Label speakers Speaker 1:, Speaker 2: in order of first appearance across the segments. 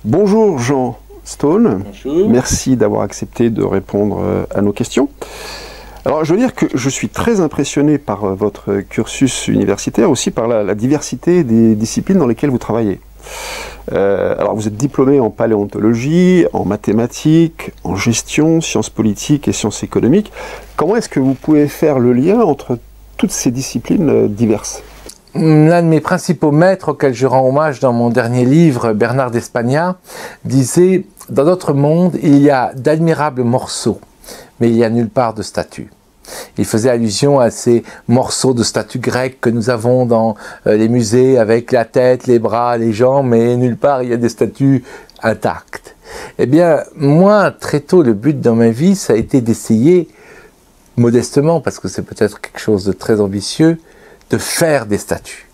Speaker 1: Bonjour Jean Stone.
Speaker 2: Bonjour.
Speaker 1: Merci d'avoir accepté de répondre à nos questions. Alors je veux dire que je suis très impressionné par votre cursus universitaire, aussi par la diversité des disciplines dans lesquelles vous travaillez. Alors vous êtes diplômé en paléontologie, en mathématiques, en gestion, sciences politiques et sciences économiques. Comment est-ce que vous pouvez faire le lien entre toutes ces disciplines diverses ?
Speaker 2: L'un de mes principaux maîtres auxquels je rends hommage dans mon dernier livre, Bernard d'Espagna, disait « Dans notre monde, il y a d'admirables morceaux, mais il n'y a nulle part de statues ». Il faisait allusion à ces morceaux de statues grecques que nous avons dans les musées avec la tête, les bras, les jambes, mais nulle part il y a des statues intactes. Eh bien, moi, très tôt, le but dans ma vie, ça a été d'essayer, modestement, parce que c'est peut-être quelque chose de très ambitieux, de faire des statues.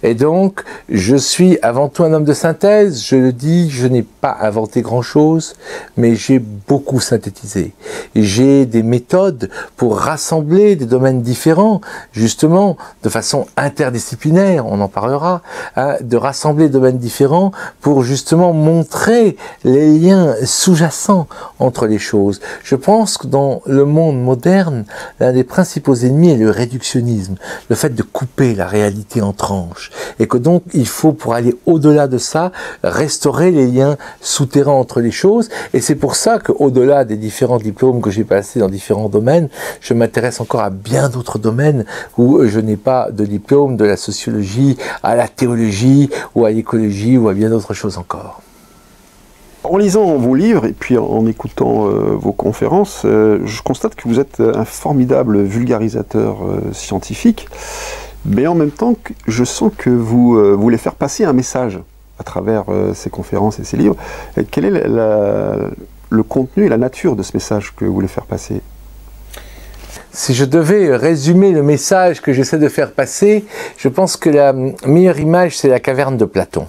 Speaker 2: Et donc, je suis avant tout un homme de synthèse, je le dis, je n'ai pas inventé grand-chose, mais j'ai beaucoup synthétisé. J'ai des méthodes pour rassembler des domaines différents, justement, de façon interdisciplinaire, on en parlera, hein, de rassembler des domaines différents pour justement montrer les liens sous-jacents entre les choses. Je pense que dans le monde moderne, l'un des principaux ennemis est le réductionnisme, le fait de couper la réalité en tranches. Et que donc il faut, pour aller au-delà de ça, restaurer les liens souterrains entre les choses. Et c'est pour ça qu'au-delà des différents diplômes que j'ai passés dans différents domaines, je m'intéresse encore à bien d'autres domaines où je n'ai pas de diplôme, de la sociologie à la théologie ou à l'écologie ou à bien d'autres choses encore.
Speaker 1: En lisant vos livres et puis en écoutant vos conférences, je constate que vous êtes un formidable vulgarisateur scientifique. Mais en même temps, je sens que vous voulez faire passer un message à travers ces conférences et ces livres. Quel est le contenu et la nature de ce message que vous voulez faire passer ?
Speaker 2: Si je devais résumer le message que j'essaie de faire passer, je pense que la meilleure image, c'est la caverne de Platon.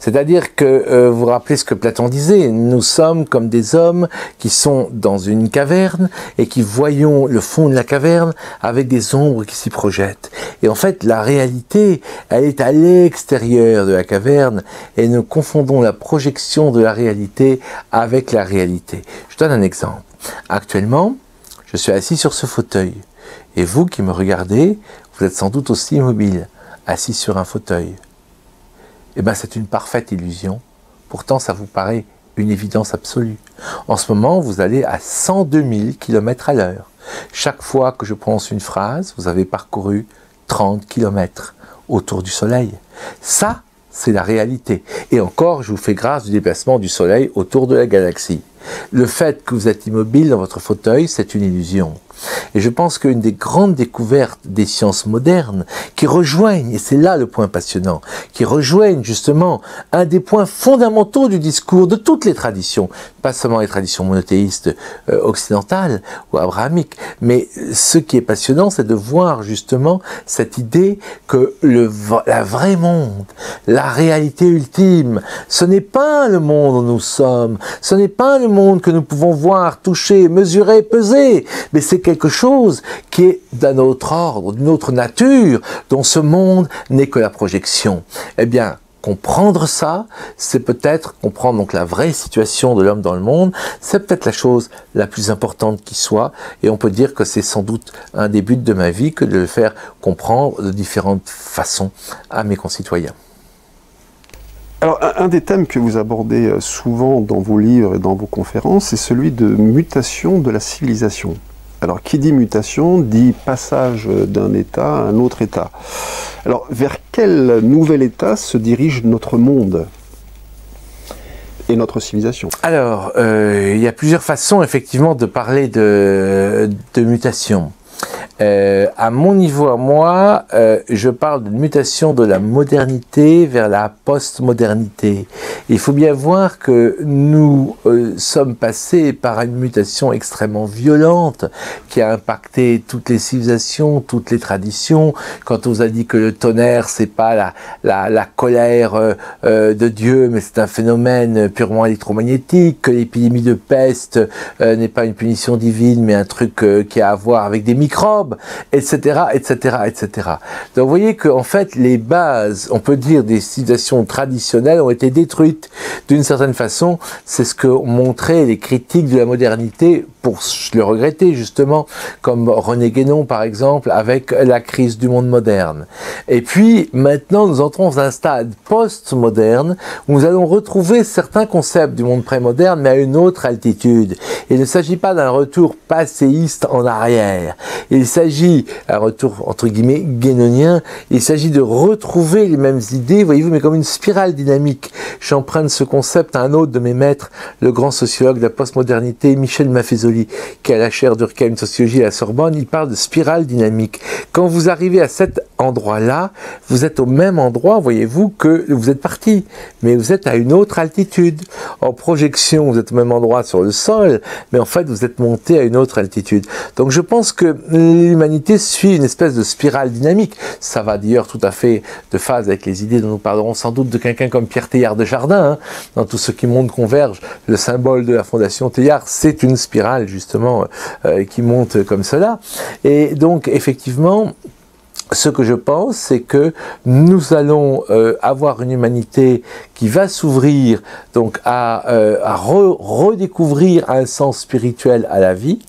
Speaker 2: C'est-à-dire que, vous vous rappelez ce que Platon disait, nous sommes comme des hommes qui sont dans une caverne et qui voyons le fond de la caverne avec des ombres qui s'y projettent. Et en fait, la réalité, elle est à l'extérieur de la caverne et nous confondons la projection de la réalité avec la réalité. Je donne un exemple. Actuellement, je suis assis sur ce fauteuil et vous qui me regardez, vous êtes sans doute aussi immobile, assis sur un fauteuil. Eh bien, c'est une parfaite illusion. Pourtant, ça vous paraît une évidence absolue. En ce moment, vous allez à 102 000 km à l'heure. Chaque fois que je prononce une phrase, vous avez parcouru 30 km autour du Soleil. Ça, c'est la réalité. Et encore, je vous fais grâce du déplacement du Soleil autour de la galaxie. Le fait que vous êtes immobile dans votre fauteuil, c'est une illusion. Et je pense qu'une des grandes découvertes des sciences modernes, qui rejoignent, et c'est là le point passionnant, qui rejoignent justement un des points fondamentaux du discours de toutes les traditions, pas seulement les traditions monothéistes occidentales ou abrahamiques, mais ce qui est passionnant, c'est de voir justement cette idée que la vraie monde, la réalité ultime, ce n'est pas le monde où nous sommes, ce n'est pas le monde que nous pouvons voir, toucher, mesurer, peser, mais c'est quelque chose qui est d'un autre ordre, d'une autre nature, dont ce monde n'est que la projection. Eh bien, comprendre ça, c'est peut-être comprendre donc la vraie situation de l'homme dans le monde, c'est peut-être la chose la plus importante qui soit, et on peut dire que c'est sans doute un des buts de ma vie que de le faire comprendre de différentes façons à mes concitoyens.
Speaker 1: Alors, un des thèmes que vous abordez souvent dans vos livres et dans vos conférences, c'est celui de mutation de la civilisation. Alors, qui dit mutation, dit passage d'un état à un autre état. Alors, vers quel nouvel état se dirige notre monde et notre civilisation?
Speaker 2: Alors, il y a plusieurs façons, effectivement, de parler de mutation. À mon niveau, à moi, je parle d'une mutation de la modernité vers la post-modernité. Il faut bien voir que nous sommes passés par une mutation extrêmement violente qui a impacté toutes les civilisations, toutes les traditions. Quand on vous a dit que le tonnerre, c'est pas la colère de Dieu, mais c'est un phénomène purement électromagnétique, que l'épidémie de peste n'est pas une punition divine, mais un truc qui a à voir avec des microbes, microbes, etc., etc., etc. Donc vous voyez qu'en fait, les bases, on peut dire, des civilisations traditionnelles ont été détruites d'une certaine façon. C'est ce que montraient les critiques de la modernité, pour le regretter justement, comme René Guénon par exemple, avec la crise du monde moderne. Et puis maintenant, nous entrons dans un stade post-moderne où nous allons retrouver certains concepts du monde pré-moderne, mais à une autre altitude. Il ne s'agit pas d'un retour passéiste en arrière. Il s'agit, un retour entre guillemets guénonien, il s'agit de retrouver les mêmes idées, voyez-vous, mais comme une spirale dynamique. J'emprunte ce concept à un autre de mes maîtres, le grand sociologue de la postmodernité, Michel Maffezoli, qui a la chaire d'Urkheim sociologie à la Sorbonne. Il parle de spirale dynamique. Quand vous arrivez à cet endroit-là, vous êtes au même endroit, voyez-vous, que vous êtes parti, mais vous êtes à une autre altitude. En projection, vous êtes au même endroit sur le sol, mais en fait, vous êtes monté à une autre altitude. Donc je pense que l'humanité suit une espèce de spirale dynamique. Ça va d'ailleurs tout à fait de phase avec les idées dont nous parlerons sans doute de quelqu'un comme Pierre Teilhard de Chardin. Dans Tout ce qui monte converge, le symbole de la Fondation Teilhard, c'est une spirale justement qui monte comme cela. Et donc effectivement, ce que je pense, c'est que nous allons avoir une humanité qui va s'ouvrir donc à redécouvrir un sens spirituel à la vie,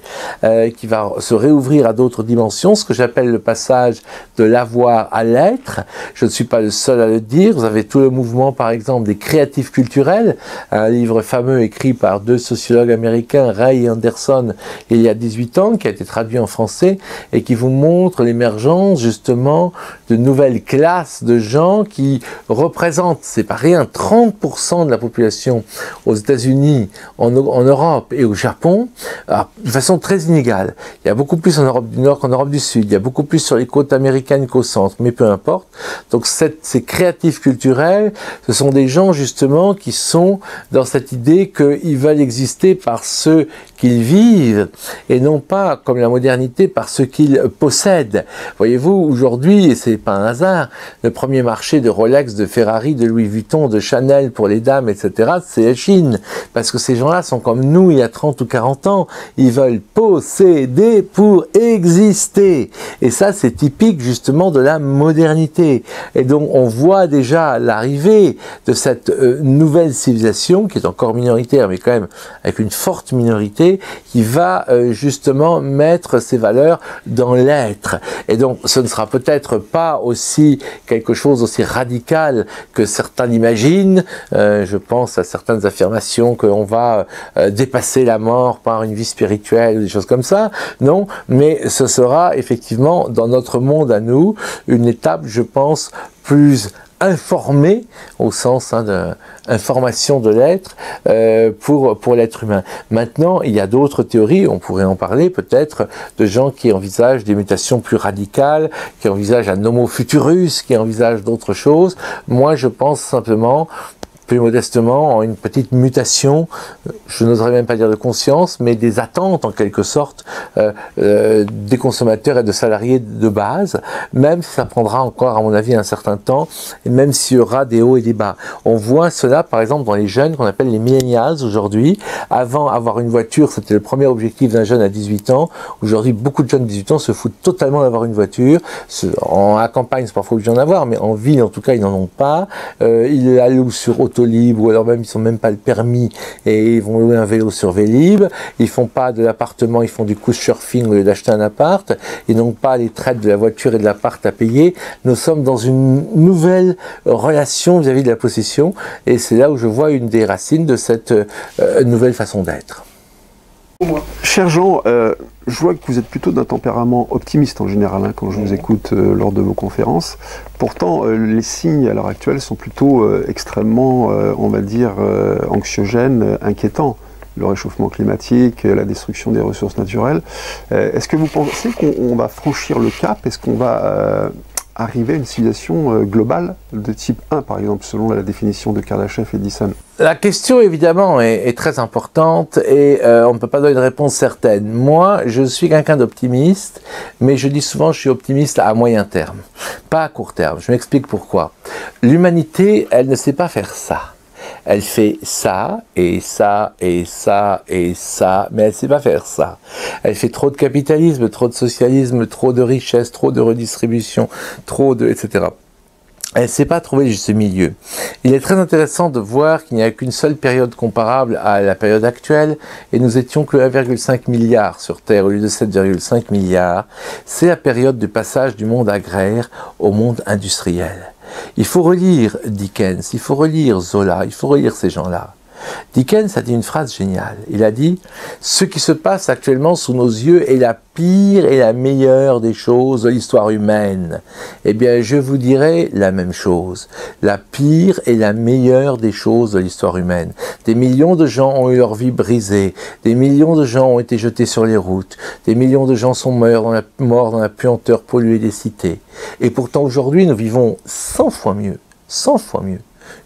Speaker 2: qui va se réouvrir à d'autres dimensions, ce que j'appelle le passage de l'avoir à l'être. Je ne suis pas le seul à le dire. Vous avez tout le mouvement, par exemple, des créatifs culturels, un livre fameux écrit par deux sociologues américains, Ray et Anderson, il y a 18 ans, qui a été traduit en français, et qui vous montre l'émergence, justement, de nouvelles classes de gens qui représentent, c'est pas rien, 30% de la population aux États-Unis, en Europe et au Japon, de façon très inégale. Il y a beaucoup plus en Europe du Nord qu'en Europe du Sud, il y a beaucoup plus sur les côtes américaines qu'au centre, mais peu importe. Donc ces créatifs culturels, ce sont des gens justement qui sont dans cette idée qu'ils veulent exister par ce qu'ils vivent et non pas, comme la modernité, par ce qu'ils possèdent. Voyez-vous, aujourd'hui, et c'est pas un hasard, le premier marché de Rolex, de Ferrari, de Louis Vuitton, de Chanel pour les dames, etc., c'est la Chine. Parce que ces gens-là sont comme nous il y a 30 ou 40 ans. Ils veulent posséder pour exister. Et ça, c'est typique justement de la modernité. Et donc, on voit déjà l'arrivée de cette nouvelle civilisation, qui est encore minoritaire, mais quand même avec une forte minorité, qui va justement mettre ses valeurs dans l'être. Et donc, ce ne sera peut-être pas aussi quelque chose aussi radical que certains l'imaginent. Je pense à certaines affirmations qu'on va dépasser la mort par une vie spirituelle ou des choses comme ça. Non, mais ce sera effectivement dans notre monde à nous une étape, je pense, plus informée au sens d'information de l'être pour l'être humain. Maintenant, il y a d'autres théories, on pourrait en parler peut-être, de gens qui envisagent des mutations plus radicales, qui envisagent un homo futurus, qui envisagent d'autres choses. Moi, je pense simplement, plus modestement, en une petite mutation, je n'oserais même pas dire de conscience, mais des attentes en quelque sorte des consommateurs et de salariés de base, même si ça prendra encore à mon avis un certain temps, et même s'il y aura des hauts et des bas. On voit cela par exemple dans les jeunes qu'on appelle les millennials aujourd'hui. Avant, avoir une voiture, c'était le premier objectif d'un jeune à 18 ans. Aujourd'hui, beaucoup de jeunes de 18 ans se foutent totalement d'avoir une voiture. À campagne, c'est parfois obligé d'en avoir, mais en ville, en tout cas, ils n'en ont pas. Ils la louent sur Autolib, ou alors même ils sont même pas le permis et ils vont louer un vélo sur Vélib. Ils font pas de l'appartement, ils font du couchsurfing au lieu d'acheter un appart. Ils n'ont pas les traites de la voiture et de l'appart à payer. Nous sommes dans une nouvelle relation vis-à-vis de la possession et c'est là où je vois une des racines de cette nouvelle façon d'être.
Speaker 1: Cher Jean, je vois que vous êtes plutôt d'un tempérament optimiste en général quand je vous écoute lors de vos conférences. Pourtant, les signes à l'heure actuelle sont plutôt extrêmement, on va dire, anxiogènes, inquiétants. Le réchauffement climatique, la destruction des ressources naturelles. Est-ce que vous pensez qu'on va franchir le cap? Est-ce qu'on va arriver à une civilisation globale de type 1, par exemple, selon la définition de Kardashev et Dyson?
Speaker 2: La question, évidemment, est très importante et on ne peut pas donner une réponse certaine. Moi, je suis quelqu'un d'optimiste, mais je dis souvent que je suis optimiste à moyen terme, pas à court terme. Je m'explique pourquoi. L'humanité, elle ne sait pas faire ça. Elle fait ça, et ça, et ça, et ça, mais elle ne sait pas faire ça. Elle fait trop de capitalisme, trop de socialisme, trop de richesse, trop de redistribution, trop de... etc. Elle ne sait pas trouver le juste milieu. Il est très intéressant de voir qu'il n'y a qu'une seule période comparable à la période actuelle, et nous étions que 1,5 milliard sur Terre au lieu de 7,5 milliards. C'est la période du passage du monde agraire au monde industriel. Il faut relire Dickens, il faut relire Zola, il faut relire ces gens-là. Dickens a dit une phrase géniale. Il a dit « Ce qui se passe actuellement sous nos yeux est la pire et la meilleure des choses de l'histoire humaine. » Eh bien, je vous dirais la même chose. La pire et la meilleure des choses de l'histoire humaine. Des millions de gens ont eu leur vie brisée. Des millions de gens ont été jetés sur les routes. Des millions de gens sont morts dans la puanteur polluée des cités. Et pourtant, aujourd'hui, nous vivons 100 fois mieux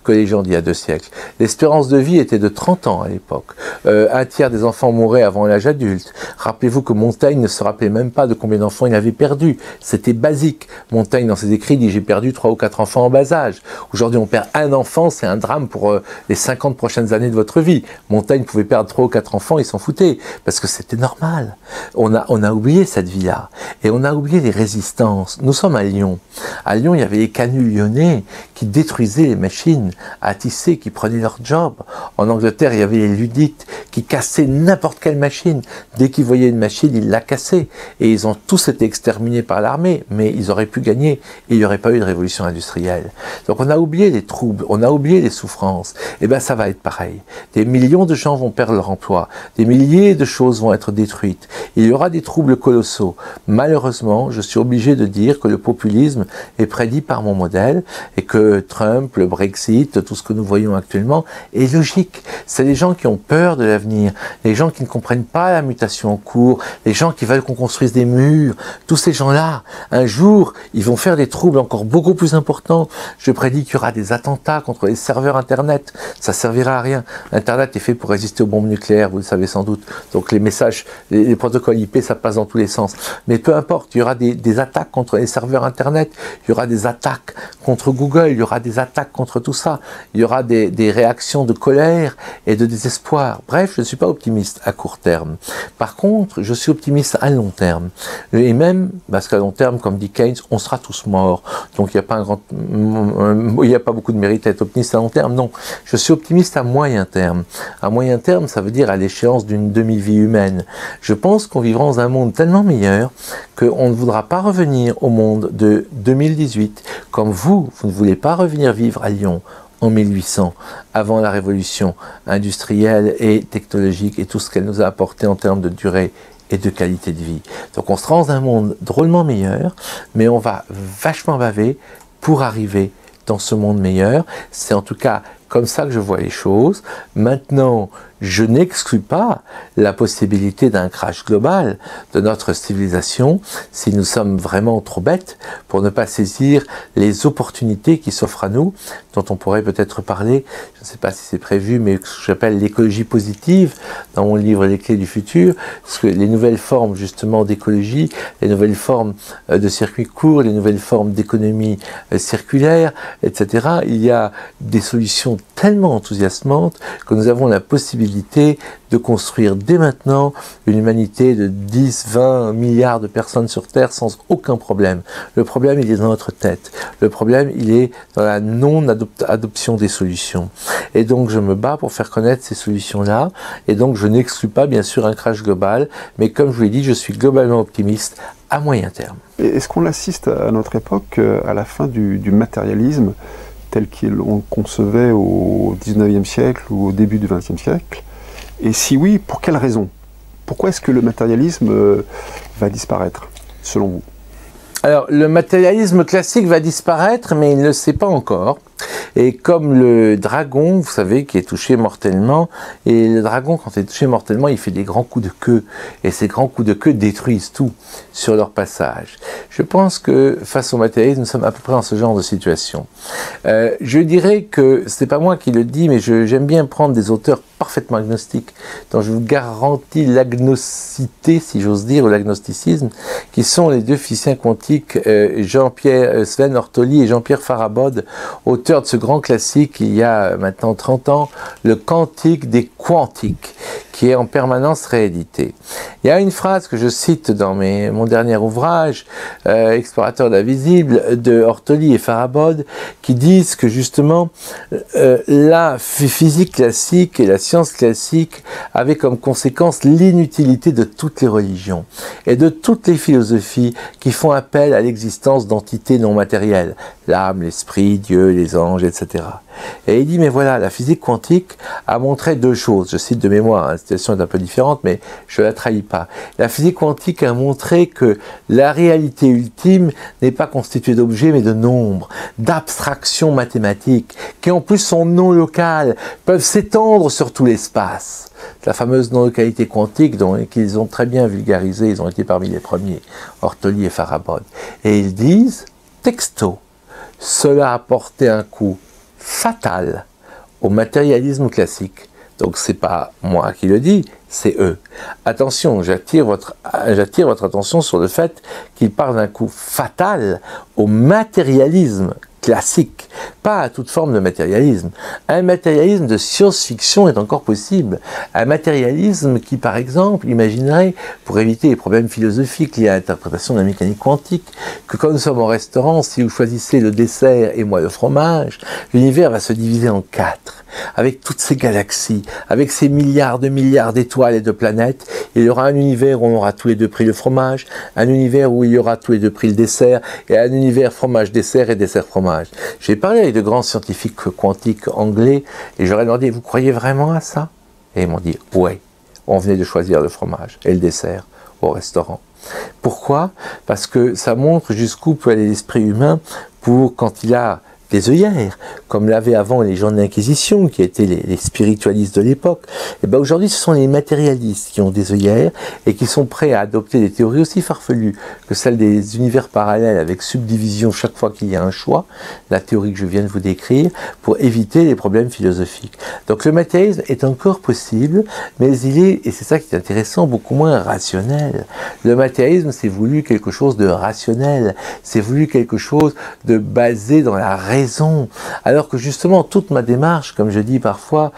Speaker 2: que les gens d'il y a 2 siècles. L'espérance de vie était de 30 ans à l'époque. Un tiers des enfants mouraient avant l'âge adulte. Rappelez-vous que Montaigne ne se rappelait même pas de combien d'enfants il avait perdu. C'était basique. Montaigne, dans ses écrits, dit « J'ai perdu 3 ou 4 enfants en bas âge ». Aujourd'hui, on perd un enfant, c'est un drame pour les 50 prochaines années de votre vie. Montaigne pouvait perdre 3 ou 4 enfants, il s'en foutait, parce que c'était normal. On a oublié cette vie-là. Et on a oublié les résistances. Nous sommes à Lyon. À Lyon, il y avait les canuts lyonnais qui détruisaient les machines à tisser, qui prenaient leur job. En Angleterre, il y avait les Luddites qui cassaient n'importe quelle machine. Dès qu'ils voyaient une machine, ils la cassaient. Et ils ont tous été exterminés par l'armée, mais ils auraient pu gagner et il n'y aurait pas eu de révolution industrielle. Donc on a oublié les troubles, on a oublié les souffrances. Et bien ça va être pareil. Des millions de gens vont perdre leur emploi, des milliers de choses vont être détruites. Il y aura des troubles colossaux. Malheureusement, je suis obligé de dire que le populisme est prédit par mon modèle et que Trump, le Brexit, tout ce que nous voyons actuellement est logique. C'est les gens qui ont peur de l'avenir, les gens qui ne comprennent pas la mutation en cours, les gens qui veulent qu'on construise des murs. Tous ces gens-là, un jour, ils vont faire des troubles encore beaucoup plus importants. Je prédis qu'il y aura des attentats contre les serveurs Internet. Ça servira à rien. Internet est fait pour résister aux bombes nucléaires, vous le savez sans doute. Donc les messages, les protocoles IP, ça passe dans tous les sens. Mais peu importe, il y aura des attaques contre les serveurs Internet, il y aura des attaques contre Google, il y aura des attaques contre tout ça. Il y aura des réactions de colère et de désespoir. Bref, je ne suis pas optimiste à court terme. Par contre, je suis optimiste à long terme. Et même, parce qu'à long terme, comme dit Keynes, on sera tous morts. Donc il n'y a pas beaucoup de mérite à être optimiste à long terme. Non, je suis optimiste à moyen terme. À moyen terme, ça veut dire à l'échéance d'une demi-vie humaine. Je pense qu'on vivra dans un monde tellement meilleur qu'on ne voudra pas revenir au monde de 2018. Comme vous ne voulez pas revenir vivre à Lyon en 1800, avant la révolution industrielle et technologique et tout ce qu'elle nous a apporté en termes de durée et de qualité de vie. Donc on sera dans un monde drôlement meilleur, mais on va vachement baver pour arriver dans ce monde meilleur. C'est en tout cas comme ça que je vois les choses. Maintenant, je n'exclus pas la possibilité d'un crash global de notre civilisation si nous sommes vraiment trop bêtes pour ne pas saisir les opportunités qui s'offrent à nous, dont on pourrait peut-être parler, je ne sais pas si c'est prévu, mais ce que j'appelle l'écologie positive dans mon livre Les clés du futur, parce que les nouvelles formes justement d'écologie, les nouvelles formes de circuits courts, les nouvelles formes d'économie circulaire, etc., il y a des solutions tellement enthousiasmantes que nous avons la possibilité de construire dès maintenant une humanité de 10-20 milliards de personnes sur Terre sans aucun problème. Le problème, il est dans notre tête. Le problème, il est dans la non-adoption des solutions. Et donc, je me bats pour faire connaître ces solutions-là. Et donc, je n'exclus pas, bien sûr, un crash global. Mais comme je vous l'ai dit, je suis globalement optimiste à moyen terme.
Speaker 1: Est-ce qu'on assiste à notre époque à la fin du matérialisme tel qu'on concevait au XIXe siècle ou au début du XXe siècle? Et si oui, pour quelles raisons? Pourquoi est-ce que le matérialisme va disparaître, selon vous?
Speaker 2: Alors, le matérialisme classique va disparaître, mais il ne le sait pas encore. Et comme le dragon, vous savez, qui est touché mortellement, et le dragon, quand il est touché mortellement, il fait des grands coups de queue. Et ces grands coups de queue détruisent tout sur leur passage. Je pense que face au matérialisme, nous sommes à peu près dans ce genre de situation. Je dirais que, c'est pas moi qui le dis, mais j'aime bien prendre des auteurs parfaitement agnostiques, dont je vous garantis l'agnosticité, si j'ose dire, ou l'agnosticisme, qui sont les deux physiciens quantiques, Sven Ortoli et Jean-Pierre Farabod, auteurs de ce ce grand classique, il y a maintenant 30 ans, le Cantique des Quantiques, qui est en permanence réédité. Il y a une phrase que je cite dans mon dernier ouvrage, Explorateur de l'invisible, de Ortoli et Farabod, qui disent que justement, la physique classique et la science classique avaient comme conséquence l'inutilité de toutes les religions et de toutes les philosophies qui font appel à l'existence d'entités non matérielles, l'âme, l'esprit, Dieu, les anges, etc. Et il dit, mais voilà, la physique quantique a montré deux choses. Je cite de mémoire, la situation est un peu différente, mais je ne la trahis pas. La physique quantique a montré que la réalité ultime n'est pas constituée d'objets, mais de nombres, d'abstractions mathématiques, qui en plus sont non locales, peuvent s'étendre sur tout l'espace. La fameuse non-localité quantique, qu'ils ont très bien vulgarisée, ils ont été parmi les premiers, Ortoli et Farabod. Et ils disent, texto, cela a porté un coup fatal au matérialisme classique. Donc c'est pas moi qui le dis, c'est eux. Attention, j'attire votre attention sur le fait qu'ils parlent d'un coup fatal au matérialisme classique, pas à toute forme de matérialisme. Un matérialisme de science-fiction est encore possible. Un matérialisme qui, par exemple, imaginerait, pour éviter les problèmes philosophiques liés à l'interprétation de la mécanique quantique, que quand nous sommes au restaurant, si vous choisissez le dessert et moi le fromage, l'univers va se diviser en 4. Avec toutes ces galaxies, avec ces milliards d'étoiles et de planètes, il y aura un univers où on aura tous les deux pris le fromage, un univers où il y aura tous les deux pris le dessert, et un univers fromage-dessert et dessert-fromage. J'ai parlé avec de grands scientifiques quantiques anglais, et j'aurais demandé, vous croyez vraiment à ça? Et ils m'ont dit, ouais, on venait de choisir le fromage et le dessert au restaurant. Pourquoi? Parce que ça montre jusqu'où peut aller l'esprit humain pour, quand il a des œillères, comme l'avaient avant les gens de l'Inquisition, qui étaient les spiritualistes de l'époque. Et ben aujourd'hui, ce sont les matérialistes qui ont des œillères et qui sont prêts à adopter des théories aussi farfelues que celles des univers parallèles avec subdivision chaque fois qu'il y a un choix, la théorie que je viens de vous décrire, pour éviter les problèmes philosophiques. Donc le matérialisme est encore possible, mais il est, et c'est ça qui est intéressant, beaucoup moins rationnel. Le matérialisme, c'est voulu quelque chose de rationnel, c'est voulu quelque chose de basé dans la raison. Alors que justement, toute ma démarche, comme je dis parfois,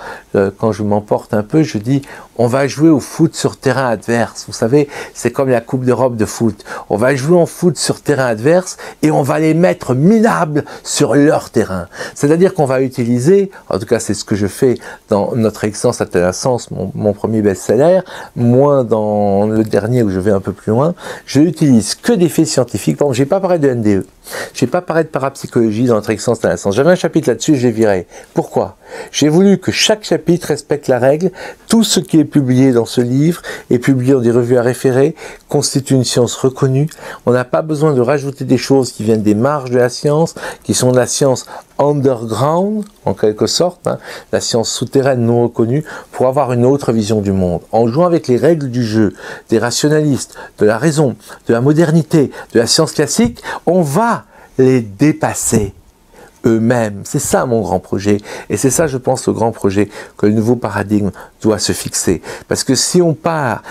Speaker 2: quand je m'emporte un peu, je dis, on va jouer au foot sur terrain adverse. Vous savez, c'est comme la Coupe d'Europe de foot. On va jouer en foot sur terrain adverse et on va les mettre minables sur leur terrain. C'est-à-dire qu'on va utiliser, en tout cas c'est ce que je fais dans Notre Existence a-t-elle un sens, mon premier best-seller, moins dans le dernier où je vais un peu plus loin, je n'utilise que des faits scientifiques. Par exemple, je n'ai pas parlé de NDE, je n'ai pas parlé de parapsychologie dans Notre Existence a-t-elle un sens. J'avais un chapitre là-dessus, je l'ai viré. Pourquoi? J'ai voulu que chaque chapitre respecte la règle, tout ce qui est publié dans ce livre et publié dans des revues à référer constitue une science reconnue. On n'a pas besoin de rajouter des choses qui viennent des marges de la science, qui sont de la science underground, en quelque sorte, hein, la science souterraine non reconnue, pour avoir une autre vision du monde. En jouant avec les règles du jeu, des rationalistes, de la raison, de la modernité, de la science classique, on va les dépasser eux-mêmes. C'est ça mon grand projet. Et c'est ça, je pense, le grand projet que le nouveau paradigme doit se fixer. Parce que si on part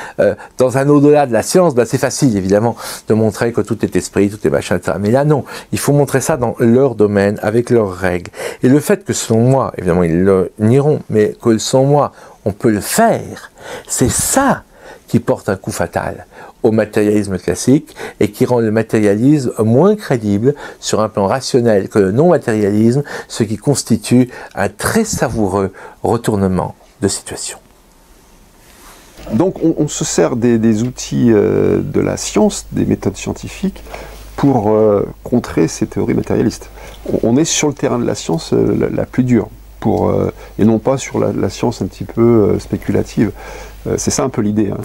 Speaker 2: dans un au-delà de la science, ben c'est facile, évidemment, de montrer que tout est esprit, tout est machin, etc. Mais là, non. Il faut montrer ça dans leur domaine, avec leurs règles. Et le fait que, selon moi, évidemment, ils le nieront, mais que, selon moi, on peut le faire, c'est ça qui porte un coup fatal au matérialisme classique et qui rend le matérialisme moins crédible sur un plan rationnel que le non-matérialisme, ce qui constitue un très savoureux retournement de situation.
Speaker 1: Donc on se sert des outils de la science, des méthodes scientifiques, pour contrer ces théories matérialistes. On est sur le terrain de la science la plus dure, et non pas sur la science un petit peu spéculative. C'est ça un peu l'idée. Hein.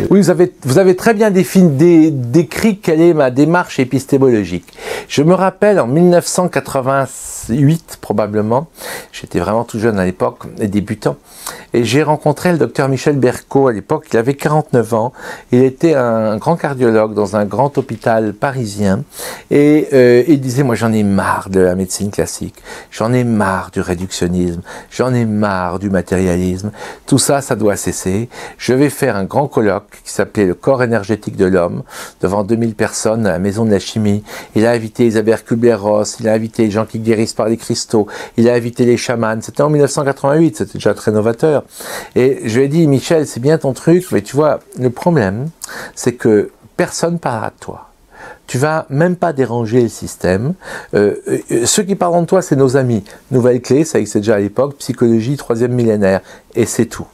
Speaker 2: Oui, vous avez très bien décrit quelle est ma démarche épistémologique. Je me rappelle en 1988 probablement, j'étais vraiment tout jeune à l'époque, débutant, et j'ai rencontré le docteur Michel Bercot à l'époque, il avait 49 ans, il était un grand cardiologue dans un grand hôpital parisien, et il disait, moi j'en ai marre de la médecine classique, j'en ai marre du réductionnisme, j'en ai marre du matérialisme, tout ça, ça doit cesser. je vais faire un grand colloque qui s'appelait le corps énergétique de l'homme, devant 2000 personnes à la Maison de la Chimie. Il a invité Isabelle Kubler-Ross, il a invité les gens qui guérissent par les cristaux, il a invité les chamans. C'était en 1988, c'était déjà très novateur. Et je lui ai dit, Michel, c'est bien ton truc, mais tu vois, le problème, c'est que personne ne parlera de toi. Tu vas même pas déranger le système. Ceux qui parleront de toi, c'est nos amis. Nouvelle clé, ça existait déjà à l'époque, psychologie, 3e millénaire. Et c'est tout.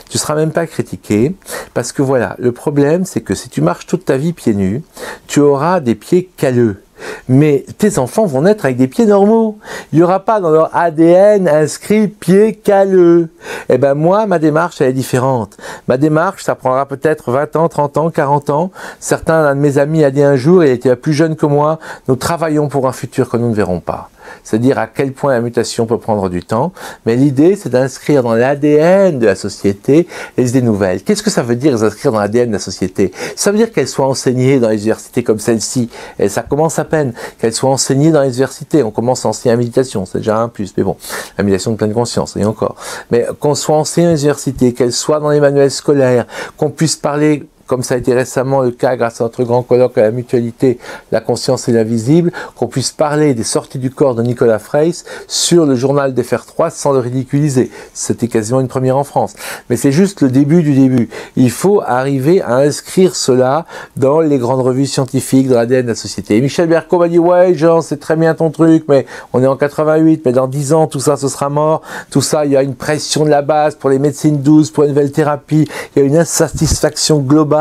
Speaker 2: Tu ne seras même pas critiqué, parce que voilà, le problème, c'est que si tu marches toute ta vie pieds nus, tu auras des pieds calleux. Mais tes enfants vont naître avec des pieds normaux. Il n'y aura pas dans leur ADN inscrit pieds calleux. Eh ben moi, ma démarche, elle est différente. Ma démarche, ça prendra peut-être 20 ans, 30 ans, 40 ans. Un de mes amis a dit un jour, il était plus jeune que moi, nous travaillons pour un futur que nous ne verrons pas. C'est-à-dire à quel point la mutation peut prendre du temps. Mais l'idée, c'est d'inscrire dans l'ADN de la société les idées nouvelles. Qu'est-ce que ça veut dire, inscrire dans l'ADN de la société? Ça veut dire qu'elles soient enseignées dans les universités comme celle-ci. Et ça commence à peine. Qu'elles soient enseignées dans les universités. On commence à enseigner la méditation, c'est déjà un plus. Mais bon, la méditation de pleine conscience, et encore. Mais qu'on soit enseigné dans les universités, qu'elles soient dans les manuels scolaires, qu'on puisse parler, comme ça a été récemment le cas grâce à notre grand colloque à la mutualité, la conscience et l'invisible, qu'on puisse parler des sorties du corps de Nicolas Fraisse sur le journal des Fers 3 sans le ridiculiser. C'était quasiment une première en France. Mais c'est juste le début du début. Il faut arriver à inscrire cela dans les grandes revues scientifiques, dans l'ADN de la société. Et Michel Berco m'a dit, ouais, Jean, c'est très bien ton truc, mais on est en 88, mais dans 10 ans, tout ça, ce sera mort. Tout ça, il y a une pression de la base pour les médecines douces, pour une nouvelle thérapie. Il y a une insatisfaction globale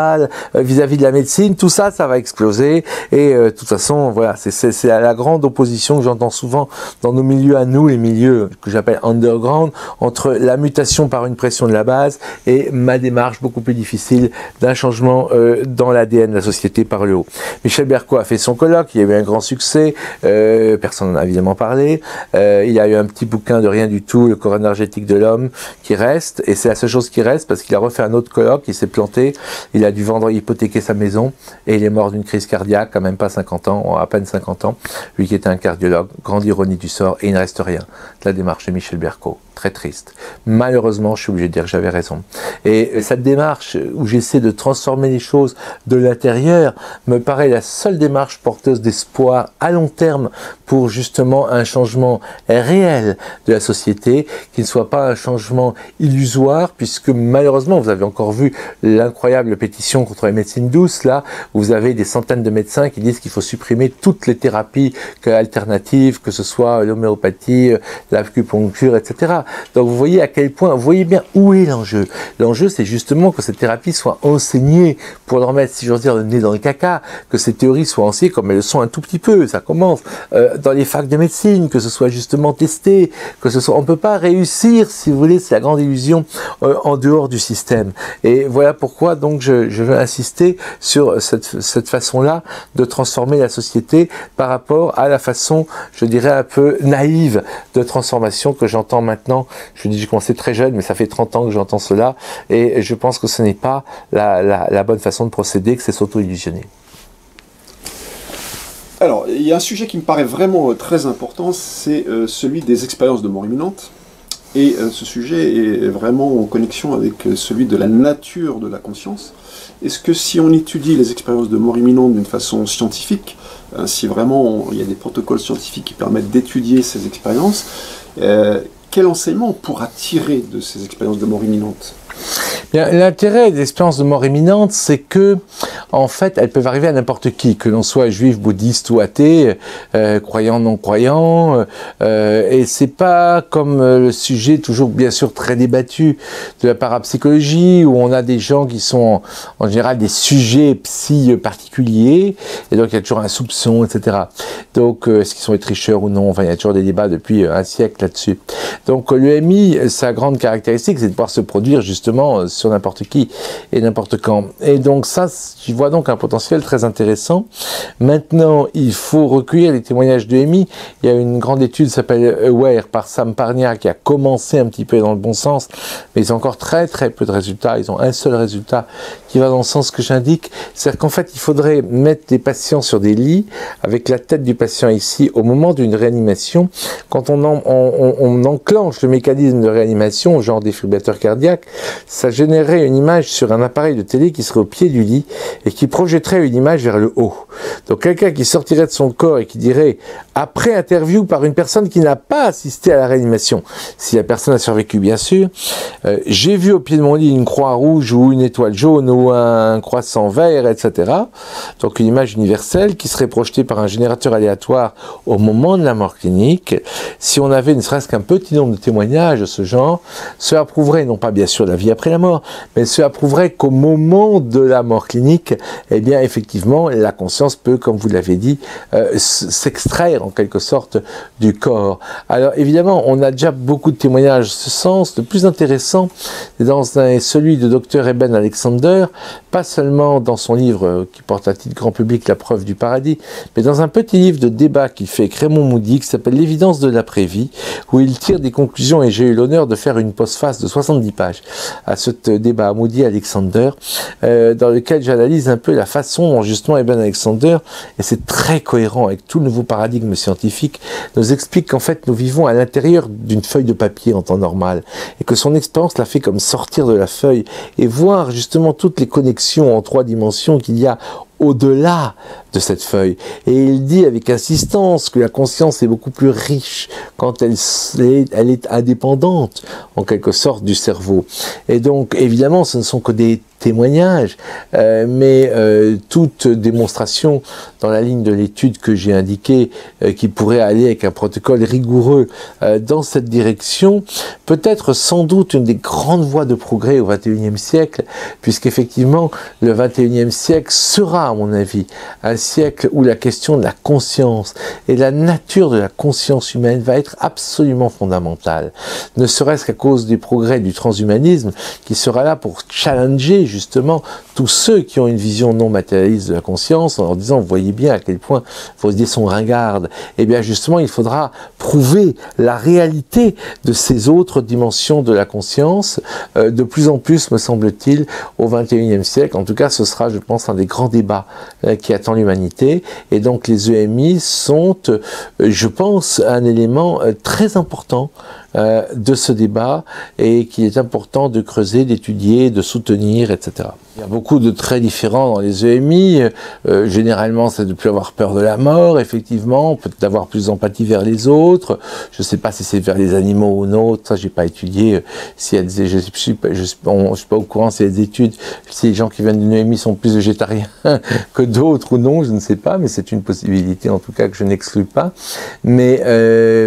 Speaker 2: vis-à-vis de la médecine, tout ça, ça va exploser. Et de toute façon, voilà, c'est la grande opposition que j'entends souvent dans nos milieux à nous, les milieux que j'appelle underground, entre la mutation par une pression de la base et ma démarche beaucoup plus difficile d'un changement dans l'ADN de la société par le haut. Michel Berco a fait son colloque, il y a eu un grand succès, personne n'en a évidemment parlé. Il y a eu un petit bouquin de rien du tout, le corps énergétique de l'homme, qui reste, et c'est la seule chose qui reste parce qu'il a refait un autre colloque, il s'est planté, il a dû vendre, hypothéquer sa maison, et il est mort d'une crise cardiaque, quand même pas 50 ans, à peine 50 ans, lui qui était un cardiologue. Grande ironie du sort, et il ne reste rien de la démarche de Michel Berco. Très triste. Malheureusement, je suis obligé de dire que j'avais raison. Et cette démarche où j'essaie de transformer les choses de l'intérieur me paraît la seule démarche porteuse d'espoir à long terme pour justement un changement réel de la société, qui ne soit pas un changement illusoire, puisque malheureusement, vous avez encore vu l'incroyable pétition contre les médecines douces, là, où vous avez des centaines de médecins qui disent qu'il faut supprimer toutes les thérapies alternatives, que ce soit l'homéopathie, l'acupuncture, etc. Donc vous voyez à quel point, vous voyez bien où est l'enjeu. L'enjeu, c'est justement que ces thérapies soient enseignées pour leur mettre, si j'ose dire, le nez dans le caca, que ces théories soient enseignées comme elles le sont un tout petit peu, ça commence, dans les facs de médecine, que ce soit justement testé, que ce soit, on ne peut pas réussir, si vous voulez, c'est la grande illusion, en dehors du système. Et voilà pourquoi, donc, je veux insister sur cette façon-là de transformer la société par rapport à la façon, je dirais, un peu naïve de transformation que j'entends maintenant. Je dis, j'ai commencé très jeune, mais ça fait 30 ans que j'entends cela, et je pense que ce n'est pas la bonne façon de procéder, que c'est s'auto-illusionner.
Speaker 1: Alors, il y a un sujet qui me paraît vraiment très important, c'est celui des expériences de mort imminente. Et ce sujet est vraiment en connexion avec celui de la nature de la conscience. Est-ce que si on étudie les expériences de mort imminente d'une façon scientifique, si vraiment il y a des protocoles scientifiques qui permettent d'étudier ces expériences, quel enseignement on pourra tirer de ces expériences de mort imminente ?
Speaker 2: L'intérêt des expériences de mort imminente, c'est que, en fait, elles peuvent arriver à n'importe qui, que l'on soit juif, bouddhiste ou athée, croyant, non croyant, et c'est pas comme le sujet toujours bien sûr très débattu de la parapsychologie, où on a des gens qui sont en général des sujets psy particuliers, et donc il y a toujours un soupçon, etc. Donc, est-ce qu'ils sont des tricheurs ou non? Enfin, il y a toujours des débats depuis un siècle là-dessus. Donc, l'EMI, sa grande caractéristique, c'est de pouvoir se produire justement sur n'importe qui et n'importe quand. Et donc ça, j'y vois donc un potentiel très intéressant. Maintenant, il faut recueillir les témoignages de EMI. Il y a une grande étude qui s'appelle Aware par Sam Parnia qui a commencé un petit peu dans le bon sens, mais ils ont encore très peu de résultats. Ils ont un seul résultat qui va dans le sens que j'indique. C'est-à-dire qu'en fait, il faudrait mettre des patients sur des lits avec la tête du patient ici au moment d'une réanimation. Quand on enclenche le mécanisme de réanimation, genre défibrillateur cardiaque, ça génère générerait une image sur un appareil de télé qui serait au pied du lit et qui projetterait une image vers le haut. Donc quelqu'un qui sortirait de son corps et qui dirait, après interview par une personne qui n'a pas assisté à la réanimation, si la personne a survécu bien sûr, j'ai vu au pied de mon lit une croix rouge ou une étoile jaune ou un croissant vert, etc. Donc une image universelle qui serait projetée par un générateur aléatoire au moment de la mort clinique. Si on avait ne serait-ce qu'un petit nombre de témoignages de ce genre, cela prouverait, non pas bien sûr la vie après la mort, mais cela prouverait qu'au moment de la mort clinique, eh bien effectivement, la conscience peut, comme vous l'avez dit, s'extraire en quelque sorte du corps. Alors évidemment, on a déjà beaucoup de témoignages de ce sens. Le plus intéressant est celui de Dr Eben Alexander, pas seulement dans son livre qui porte un titre grand public, La preuve du paradis, mais dans un petit livre de débat qu'il fait avec Raymond Moody, qui s'appelle L'évidence de l'après-vie, où il tire des conclusions, et j'ai eu l'honneur de faire une postface de 70 pages à ce débat Moody-Alexander, dans lequel j'analyse un peu la façon dont justement Eben Alexander, et c'est très cohérent avec tout le nouveau paradigme scientifique, nous explique qu'en fait nous vivons à l'intérieur d'une feuille de papier en temps normal, et que son expérience l'a fait comme sortir de la feuille et voir justement toutes les connexions en 3 dimensions qu'il y a au-delà de cette feuille. Et il dit avec insistance que la conscience est beaucoup plus riche quand elle est indépendante, en quelque sorte, du cerveau. Et donc, évidemment, ce ne sont que des témoignages, mais toute démonstration dans la ligne de l'étude que j'ai indiquée, qui pourrait aller avec un protocole rigoureux dans cette direction, peut être sans doute une des grandes voies de progrès au XXIe siècle, puisqu'effectivement, le XXIe siècle sera, à mon avis, un siècle où la question de la conscience et de la nature de la conscience humaine va être absolument fondamentale. Ne serait-ce qu'à cause des progrès du transhumanisme, qui sera là pour challenger justement tous ceux qui ont une vision non matérialiste de la conscience, en leur disant, vous voyez bien à quel point vos idées sont ringardes. Et bien justement, il faudra prouver la réalité de ces autres dimensions de la conscience, de plus en plus, me semble-t-il, au XXIe siècle. En tout cas, ce sera, je pense, un des grands débats qui attend l'humanité. Et donc les EMI sont, je pense, un élément très important de ce débat et qu'il est important de creuser, d'étudier, de soutenir, etc. Il y a beaucoup de traits différents dans les EMI. Généralement, c'est de ne plus avoir peur de la mort, effectivement, peut-être d'avoir plus d'empathie vers les autres. Je ne sais pas si c'est vers les animaux ou non, ça j'ai pas étudié. Si je suis pas au courant s'il y a des études, si les gens qui viennent d'une EMI sont plus végétariens que d'autres ou non, je ne sais pas, mais c'est une possibilité en tout cas que je n'exclus pas. Mais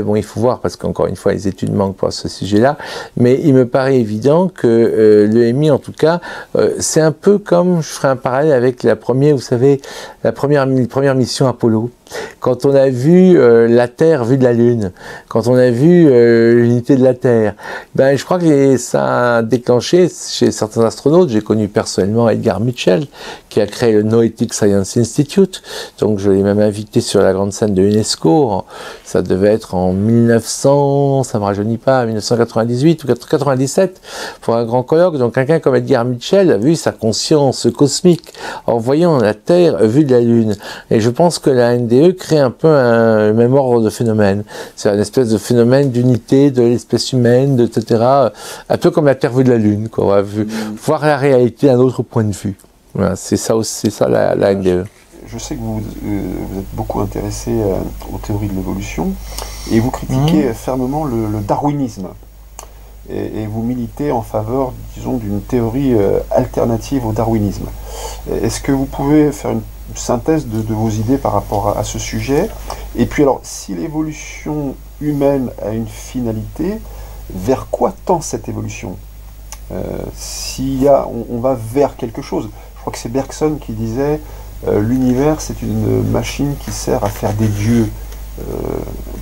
Speaker 2: bon, il faut voir parce qu'encore une fois, les études manquent pour ce sujet-là. Mais il me paraît évident que l'EMI, en tout cas, c'est un peu comme, je ferai un parallèle avec la première, vous savez, la première mission Apollo. Quand on a vu la Terre vue de la Lune, quand on a vu l'unité de la Terre, ben, je crois que ça a déclenché chez certains astronautes. J'ai connu personnellement Edgar Mitchell, qui a créé le Noetic Science Institute. Donc je l'ai même invité sur la grande scène de l'UNESCO. Ça devait être en 1900, ça ne me rajeunit pas, 1998 ou 1997, pour un grand colloque. Donc quelqu'un comme Edgar Mitchell a vu sa conscience cosmique en voyant la Terre vue de la Lune. Et je pense que la NDE crée un peu le même ordre de phénomène. C'est une espèce de phénomène d'unité de l'espèce humaine, etc. Un peu comme la Terre vue de la Lune, quoi. Voir la réalité d'un autre point de vue. Voilà, c'est ça la NDE.
Speaker 1: Je sais que vous êtes beaucoup intéressé aux théories de l'évolution et vous critiquez fermement le darwinisme. Et vous militez en faveur, disons, d'une théorie alternative au darwinisme. Est-ce que vous pouvez faire une synthèse de vos idées par rapport à ce sujet? Et puis alors, si l'évolution humaine a une finalité, vers quoi tend cette évolution? On va vers quelque chose. Je crois que c'est Bergson qui disait l'univers c'est une machine qui sert à faire des dieux.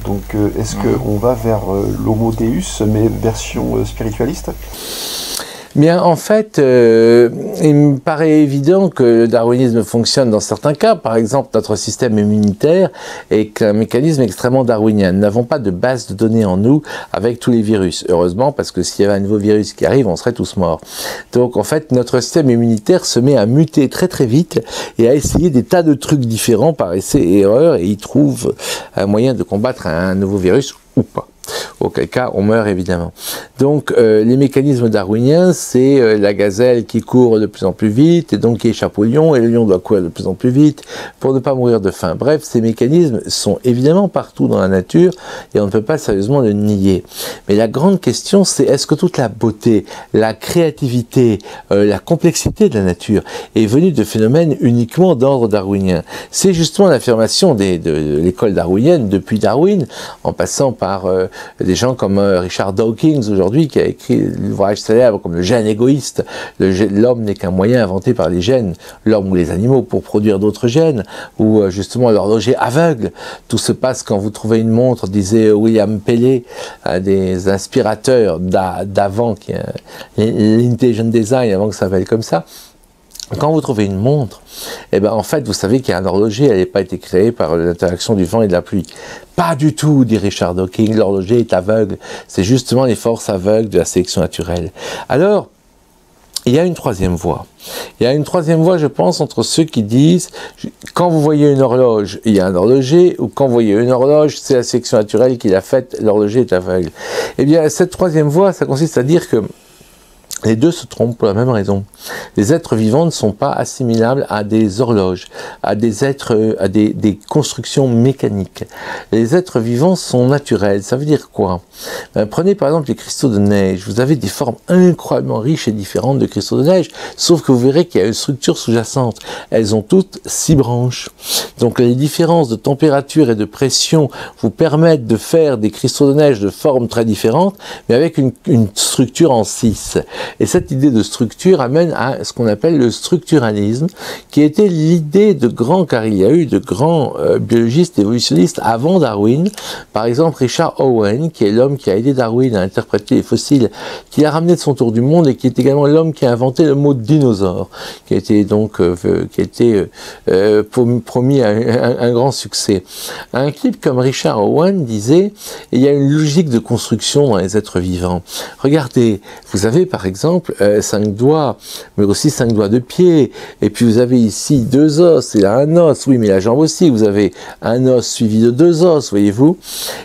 Speaker 1: Donc est-ce qu'on va vers l'homo deus, mais version spiritualiste?
Speaker 2: Bien, en fait, il me paraît évident que le darwinisme fonctionne dans certains cas. Par exemple, notre système immunitaire est un mécanisme extrêmement darwinien. Nous n'avons pas de base de données en nous avec tous les virus. Heureusement, parce que s'il y avait un nouveau virus qui arrive, on serait tous morts. Donc, en fait, notre système immunitaire se met à muter très très vite et à essayer des tas de trucs différents par essai et erreur, et il trouve un moyen de combattre un nouveau virus ou pas. auquel cas on meurt évidemment. Donc les mécanismes darwiniens, c'est la gazelle qui court de plus en plus vite et donc qui échappe au lion, et le lion doit courir de plus en plus vite pour ne pas mourir de faim. Bref, ces mécanismes sont évidemment partout dans la nature et on ne peut pas sérieusement le nier. Mais la grande question, c'est est-ce que toute la beauté, la créativité, la complexité de la nature est venue de phénomènes uniquement d'ordre darwinien? C'est justement l'affirmation de l'école darwinienne, depuis Darwin, en passant par des gens comme Richard Dawkins aujourd'hui, qui a écrit l'ouvrage célèbre comme Le gène égoïste. L'homme n'est qu'un moyen inventé par les gènes, l'homme ou les animaux, pour produire d'autres gènes, ou justement l'horloger aveugle. Tout se passe quand vous trouvez une montre, disait William Pellet, un des inspirateurs d'avant, l'Intelligent Design, avant que ça s'appelle comme ça. Quand vous trouvez une montre, eh ben en fait, vous savez qu'il y a un horloger, elle n'a pas été créée par l'interaction du vent et de la pluie. Pas du tout, dit Richard Dawkins, l'horloger est aveugle. C'est justement les forces aveugles de la sélection naturelle. Alors, il y a une troisième voie. Il y a une troisième voie, je pense, entre ceux qui disent quand vous voyez une horloge, il y a un horloger, ou quand vous voyez une horloge, c'est la sélection naturelle qui l'a faite, l'horloger est aveugle. Eh bien, cette troisième voie, ça consiste à dire que les deux se trompent pour la même raison. Les êtres vivants ne sont pas assimilables à des horloges, à des êtres, à des constructions mécaniques. Les êtres vivants sont naturels. Ça veut dire quoi? Prenez par exemple les cristaux de neige. Vous avez des formes incroyablement riches et différentes de cristaux de neige, sauf que vous verrez qu'il y a une structure sous-jacente. Elles ont toutes 6 branches. Donc les différences de température et de pression vous permettent de faire des cristaux de neige de formes très différentes, mais avec une structure en 6. Et cette idée de structure amène à ce qu'on appelle le structuralisme, qui était l'idée de grands, car il y a eu de grands biologistes évolutionnistes avant Darwin. Par exemple, Richard Owen, qui est l'homme qui a aidé Darwin à interpréter les fossiles, qui a ramené de son tour du monde et qui est également l'homme qui a inventé le mot dinosaure, qui a été donc promis un grand succès. Un type comme Richard Owen disait, il y a une logique de construction dans les êtres vivants. Regardez, vous avez par exemple 5 doigts, mais aussi 5 doigts de pied, et puis vous avez ici 2 os, et là un os, oui mais la jambe aussi, vous avez un os suivi de 2 os, voyez-vous,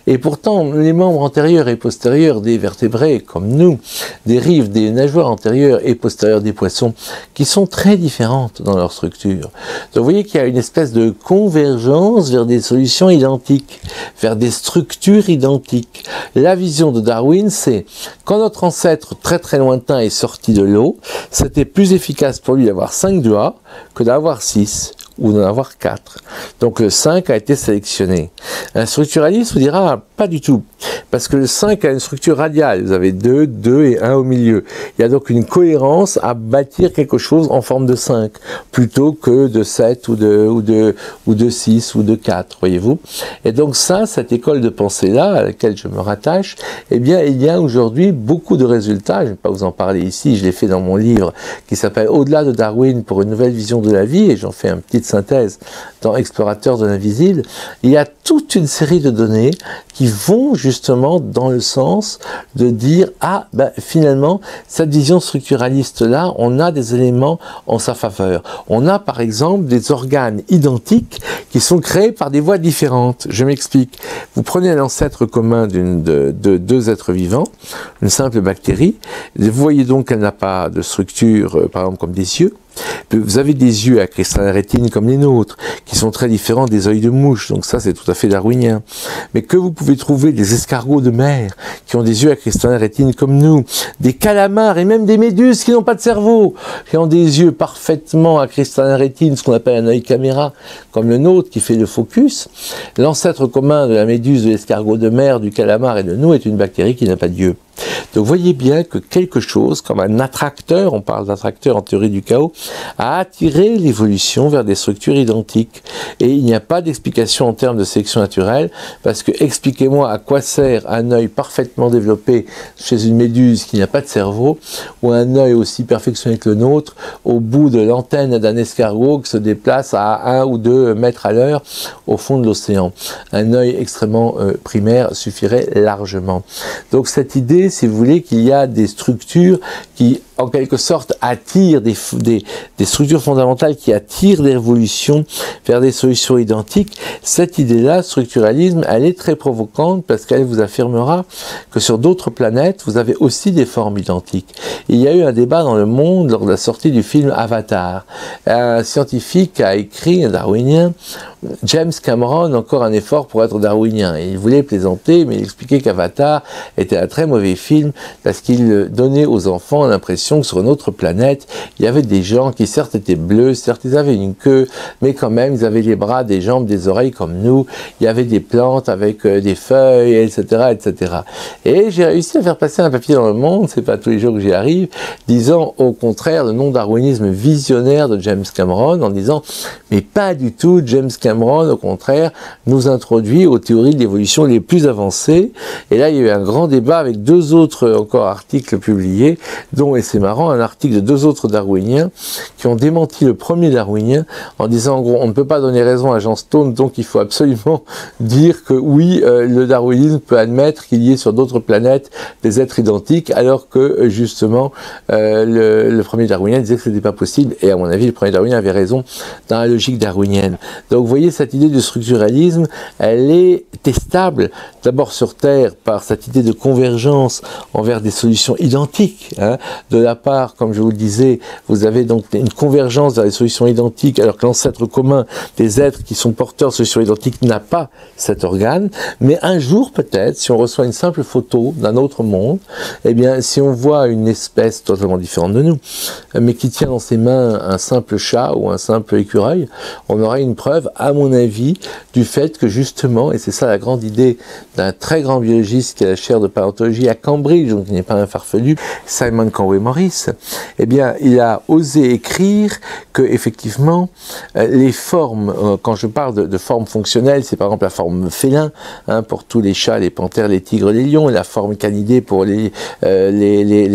Speaker 2: et pourtant les membres antérieurs et postérieurs des vertébrés, comme nous, dérivent des nageoires antérieures et postérieures des poissons, qui sont très différentes dans leur structure. Donc vous voyez qu'il y a une espèce de convergence vers des solutions identiques, vers des structures identiques. La vision de Darwin, c'est quand notre ancêtre très très lointain est sorti de l'eau, c'était plus efficace pour lui d'avoir 5 doigts que d'avoir 6 ou d'en avoir 4. Donc le 5 a été sélectionné. Un structuraliste vous dira pas du tout, parce que le 5 a une structure radiale, vous avez 2, 2 et 1 au milieu. Il y a donc une cohérence à bâtir quelque chose en forme de 5, plutôt que de 7 ou de 6 ou de 4, voyez-vous. Et donc ça, cette école de pensée-là, à laquelle je me rattache, eh bien il y a aujourd'hui beaucoup de résultats, je ne vais pas vous en parler ici, je l'ai fait dans mon livre, qui s'appelle Au-delà de Darwin pour une nouvelle vision de la vie, et j'en fais une petite synthèse dans Explorateurs de l'invisible. Il y a toute une série de données qui vont justement dans le sens de dire ah ben finalement cette vision structuraliste là, on a des éléments en sa faveur. On a par exemple des organes identiques qui sont créés par des voies différentes. Je m'explique. Vous prenez un ancêtre commun de 2 êtres vivants, une simple bactérie. Vous voyez donc qu'elle n'a pas de structure, par exemple comme des yeux. Vous avez des yeux à cristal rétine comme les nôtres, qui sont très différents des œils de mouche, donc ça c'est tout à fait darwinien. Mais que vous pouvez trouver des escargots de mer, qui ont des yeux à cristal rétine comme nous, des calamars et même des méduses qui n'ont pas de cerveau, qui ont des yeux parfaitement à cristal rétine, ce qu'on appelle un œil caméra, comme le nôtre qui fait le focus. L'ancêtre commun de la méduse, de l'escargot de mer, du calamar et de nous est une bactérie qui n'a pas d'yeux. Donc voyez bien que quelque chose, comme un attracteur, on parle d'attracteur en théorie du chaos, a attiré l'évolution vers des structures identiques. Et il n'y a pas d'explication en termes de sélection naturelle, parce que expliquez-moi à quoi sert un œil parfaitement développé chez une méduse qui n'a pas de cerveau, ou un œil aussi perfectionné que le nôtre, au bout de l'antenne d'un escargot qui se déplace à 1 ou 2 mètres à l'heure au fond de l'océan. Un œil extrêmement primaire suffirait largement. Donc cette idée, si vous voulez, qu'il y a des structures qui en quelque sorte attire des structures fondamentales qui attirent des révolutions vers des solutions identiques, cette idée-là, structuralisme, elle est très provocante parce qu'elle vous affirmera que sur d'autres planètes, vous avez aussi des formes identiques. Il y a eu un débat dans le monde lors de la sortie du film Avatar. Un scientifique a écrit, un darwinien, James Cameron, encore un effort pour être darwinien. Et il voulait plaisanter, mais il expliquait qu'Avatar était un très mauvais film parce qu'il donnait aux enfants l'impression que sur une autre planète, il y avait des gens qui certes étaient bleus, certes ils avaient une queue, mais quand même ils avaient les bras, des jambes, des oreilles comme nous. Il y avait des plantes avec des feuilles, etc., etc. Et j'ai réussi à faire passer un papier dans Le Monde, c'est pas tous les jours que j'y arrive, disant au contraire le non-darwinisme visionnaire de James Cameron, en disant mais pas du tout, James Cameron au contraire nous introduit aux théories de l'évolution les plus avancées. Et là il y a eu un grand débat avec deux autres encore articles publiés, dont, et c'est marrant, un article de deux autres darwiniens qui ont démenti le premier darwinien en disant en gros on ne peut pas donner raison à Johnstone, donc il faut absolument dire que oui, le darwinisme peut admettre qu'il y ait sur d'autres planètes des êtres identiques, alors que justement le premier darwinien disait que ce n'était pas possible, et à mon avis le premier darwinien avait raison dans la logique darwinienne. Donc vous voyez, cette idée de structuralisme, elle est testable d'abord sur Terre par cette idée de convergence envers des solutions identiques, hein. De la part, comme je vous le disais, vous avez donc une convergence vers des solutions identiques, alors que l'ancêtre commun des êtres qui sont porteurs de solutions identiques n'a pas cet organe. Mais un jour peut-être, si on reçoit une simple photo d'un autre monde, eh bien si on voit une espèce totalement différente de nous, mais qui tient dans ses mains un simple chat ou un simple écureuil, on aura une preuve, à mon avis, du fait que justement, et c'est ça la grande idée d'un très grand biologiste qui a la chaire de paléontologie à Cambridge, donc il n'est pas un farfelu, Simon Conway-Morris, eh bien il a osé écrire que effectivement les formes, quand je parle de formes fonctionnelles, c'est par exemple la forme félin, hein, pour tous les chats, les panthères, les tigres, les lions, et la forme canidée pour les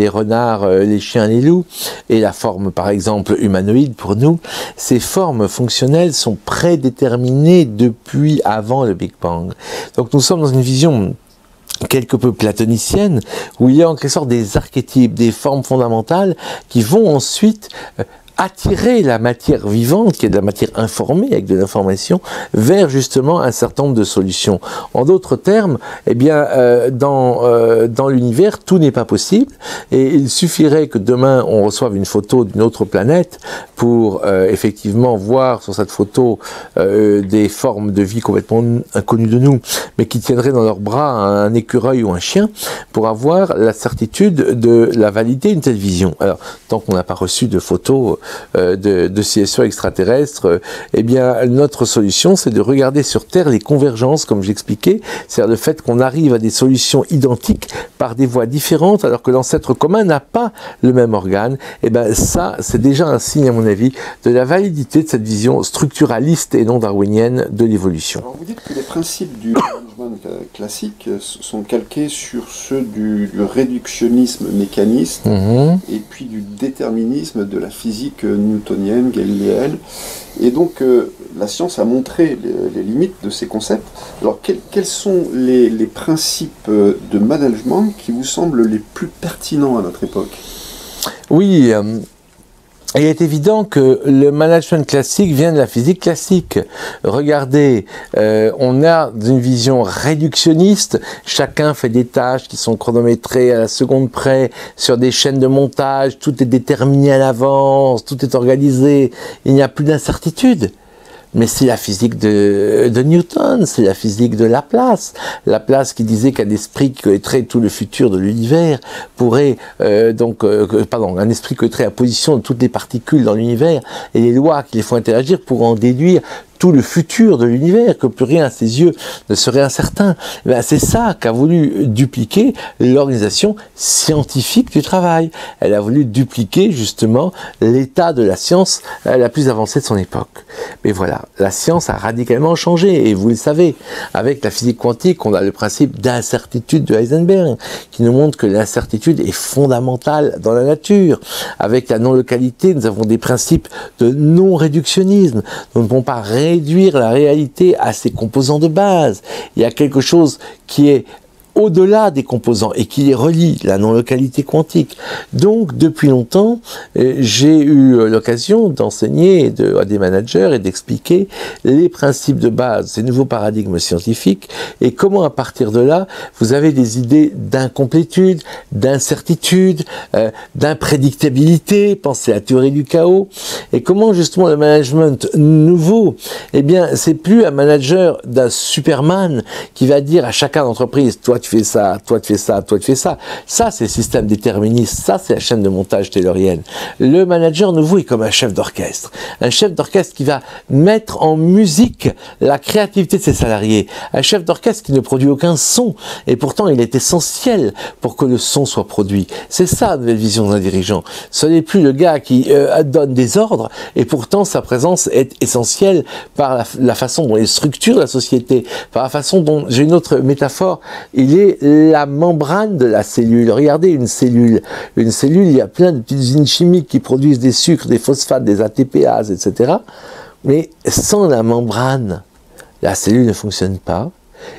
Speaker 2: renards, les chiens, les loups, et la forme par exemple humanoïde pour nous. Ces formes fonctionnelles sont prédéterminées depuis avant le Big Bang. Donc nous sommes dans une vision quelque peu platonicienne, où il y a en quelque sorte des archétypes, des formes fondamentales qui vont ensuite attirer la matière vivante, qui est de la matière informée, avec de l'information, vers justement un certain nombre de solutions. En d'autres termes, eh bien, dans l'univers, tout n'est pas possible, et il suffirait que demain on reçoive une photo d'une autre planète pour effectivement voir sur cette photo des formes de vie complètement inconnues de nous, mais qui tiendraient dans leurs bras un écureuil ou un chien, pour avoir la certitude de la validité d'une telle vision. Alors, tant qu'on n'a pas reçu de photos de civilisation extraterrestre, eh bien notre solution c'est de regarder sur Terre les convergences, comme j'expliquais, c'est-à-dire le fait qu'on arrive à des solutions identiques par des voies différentes alors que l'ancêtre commun n'a pas le même organe. Et bien ça c'est déjà un signe à mon avis de la validité de cette vision structuraliste et non darwinienne de l'évolution.
Speaker 1: Alors vous dites que les principes du management classique sont calqués sur ceux du réductionnisme mécaniste et puis du déterminisme de la physique newtonienne, galiléenne, et donc la science a montré les limites de ces concepts. Alors quels sont les principes de management qui vous semblent les plus pertinents à notre époque?
Speaker 2: Oui, il est évident que le management classique vient de la physique classique. Regardez, on a une vision réductionniste, chacun fait des tâches qui sont chronométrées à la seconde près sur des chaînes de montage, tout est déterminé à l'avance, tout est organisé, il n'y a plus d'incertitude. Mais c'est la physique de Newton, c'est la physique de Laplace. Laplace qui disait qu'un esprit qui connaîtrait tout le futur de l'univers pourrait, un esprit qui connaîtrait la position de toutes les particules dans l'univers et les lois qui les font interagir pourraient en déduire tout le futur de l'univers, que plus rien à ses yeux ne serait incertain. C'est ça qu'a voulu dupliquer l'organisation scientifique du travail. Elle a voulu dupliquer justement l'état de la science la plus avancée de son époque. Mais voilà, la science a radicalement changé, et vous le savez, avec la physique quantique, on a le principe d'incertitude de Heisenberg, qui nous montre que l'incertitude est fondamentale dans la nature. Avec la non-localité, nous avons des principes de non-réductionnisme. Nous ne pouvons pas réduire la réalité à ses composants de base. Il y a quelque chose qui est au-delà des composants et qui les relie, la non-localité quantique. Donc, depuis longtemps, j'ai eu l'occasion d'enseigner à des managers et d'expliquer les principes de base, ces nouveaux paradigmes scientifiques, et comment à partir de là, vous avez des idées d'incomplétude, d'incertitude, d'imprédictabilité, pensez à la théorie du chaos, et comment justement le management nouveau, eh bien, c'est plus un manager d'un Superman qui va dire à chacun d'entreprise, toi tu fais ça, toi tu fais ça, toi tu fais ça. Ça, c'est le système déterministe, ça c'est la chaîne de montage taylorienne. Le manager nouveau est comme un chef d'orchestre qui va mettre en musique la créativité de ses salariés, un chef d'orchestre qui ne produit aucun son, et pourtant il est essentiel pour que le son soit produit. C'est ça la nouvelle vision d'un dirigeant. Ce n'est plus le gars qui donne des ordres, et pourtant sa présence est essentielle par la façon dont il structure la société, par la façon dont, j'ai une autre métaphore, il est la membrane de la cellule. Regardez une cellule, il y a plein de petites usines chimiques qui produisent des sucres, des phosphates, des ATPases, etc. Mais sans la membrane, la cellule ne fonctionne pas,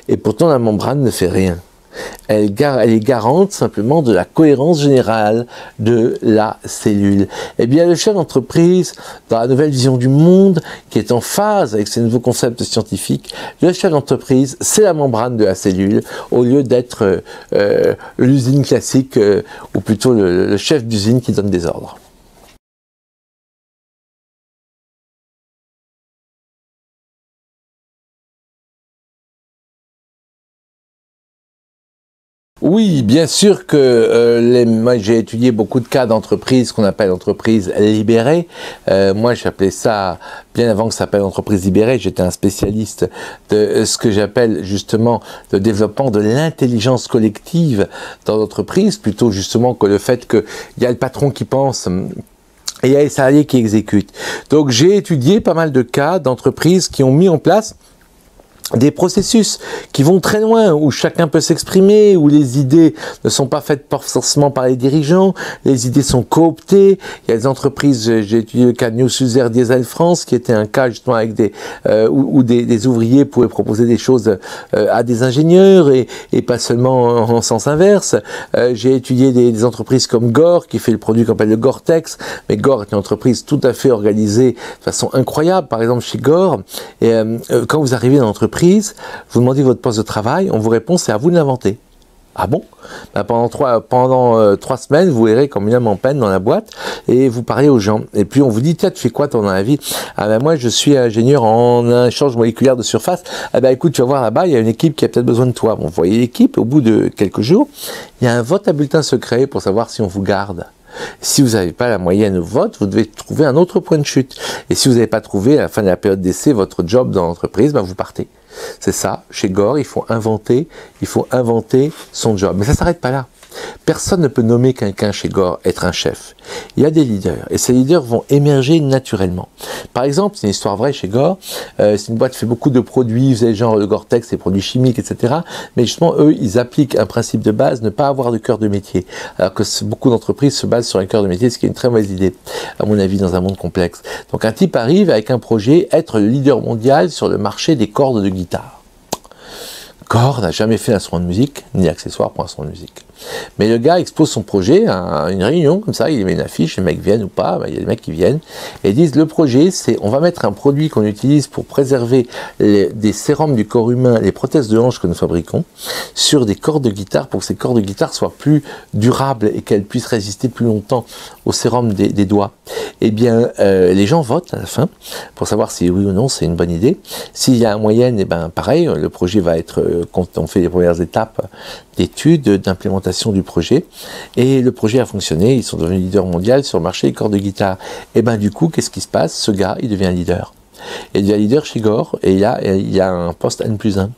Speaker 2: et pourtant la membrane ne fait rien. Elle est garante simplement de la cohérence générale de la cellule. Eh bien, le chef d'entreprise, dans la nouvelle vision du monde, qui est en phase avec ces nouveaux concepts scientifiques, le chef d'entreprise, c'est la membrane de la cellule, au lieu d'être l'usine classique, ou plutôt le chef d'usine qui donne des ordres. Oui, bien sûr que moi j'ai étudié beaucoup de cas d'entreprises qu'on appelle entreprises libérées. Moi j'appelais ça, bien avant que ça s'appelle entreprise libérée, j'étais un spécialiste de ce que j'appelle justement le développement de l'intelligence collective dans l'entreprise, plutôt justement que le fait qu'il y a le patron qui pense et il y a les salariés qui exécutent. Donc j'ai étudié pas mal de cas d'entreprises qui ont mis en place des processus qui vont très loin, où chacun peut s'exprimer, où les idées ne sont pas faites forcément par les dirigeants, les idées sont cooptées. Il y a des entreprises, j'ai étudié le cas de News User Diesel France, qui était un cas justement avec où des ouvriers pouvaient proposer des choses à des ingénieurs, et pas seulement en sens inverse. J'ai étudié des entreprises comme Gore, qui fait le produit qu'on appelle le Gore-Tex, mais Gore est une entreprise tout à fait organisée de façon incroyable. Par exemple, chez Gore, et quand vous arrivez dans l'entreprise, vous demandez votre poste de travail, on vous répond c'est à vous de l'inventer. Ah bon? Ben pendant 3 semaines, vous errez comme une âme en peine dans la boîte et vous parlez aux gens. Et puis on vous dit, tiens, tu fais quoi dans la vie? Ah ben moi je suis ingénieur en échange moléculaire de surface. Ah ben écoute, tu vas voir là-bas, il y a une équipe qui a peut-être besoin de toi. Bon, vous voyez l'équipe, au bout de quelques jours, il y a un vote à bulletin secret pour savoir si on vous garde. Si vous n'avez pas la moyenne au vote, vous devez trouver un autre point de chute. Et si vous n'avez pas trouvé à la fin de la période d'essai votre job dans l'entreprise, ben vous partez. C'est ça, chez Gore, il faut inventer son job. Mais ça ne s'arrête pas là. Personne ne peut nommer quelqu'un chez Gore être un chef. Il y a des leaders, et ces leaders vont émerger naturellement. Par exemple, c'est une histoire vraie chez Gore, c'est une boîte qui fait beaucoup de produits, vous avez genre le Gore-Tex, des produits chimiques, etc. Mais justement, eux, ils appliquent un principe de base, ne pas avoir de cœur de métier. Alors que beaucoup d'entreprises se basent sur un cœur de métier, ce qui est une très mauvaise idée, à mon avis, dans un monde complexe. Donc un type arrive avec un projet, être le leader mondial sur le marché des cordes de guitare. Gore n'a jamais fait d'instrument de musique, ni accessoire pour un instrument de musique. Mais le gars expose son projet à une réunion, comme ça, il met une affiche, les mecs viennent ou pas, il y a des mecs qui viennent, et disent, le projet, c'est, on va mettre un produit qu'on utilise pour préserver des sérums du corps humain, les prothèses de hanche que nous fabriquons, sur des cordes de guitare, pour que ces cordes de guitare soient plus durables et qu'elles puissent résister plus longtemps au sérum des doigts. Eh bien, les gens votent à la fin, pour savoir si oui ou non c'est une bonne idée. S'il y a un moyenne, eh ben, pareil, le projet va être, quand on fait les premières étapes d'études, d'implémentation du projet, et le projet a fonctionné, ils sont devenus leaders mondiaux sur le marché des cordes de guitare. Et ben du coup, qu'est-ce qui se passe? Ce gars, il devient leader. Et il devient leader chez Gore, et il y a un poste N+1.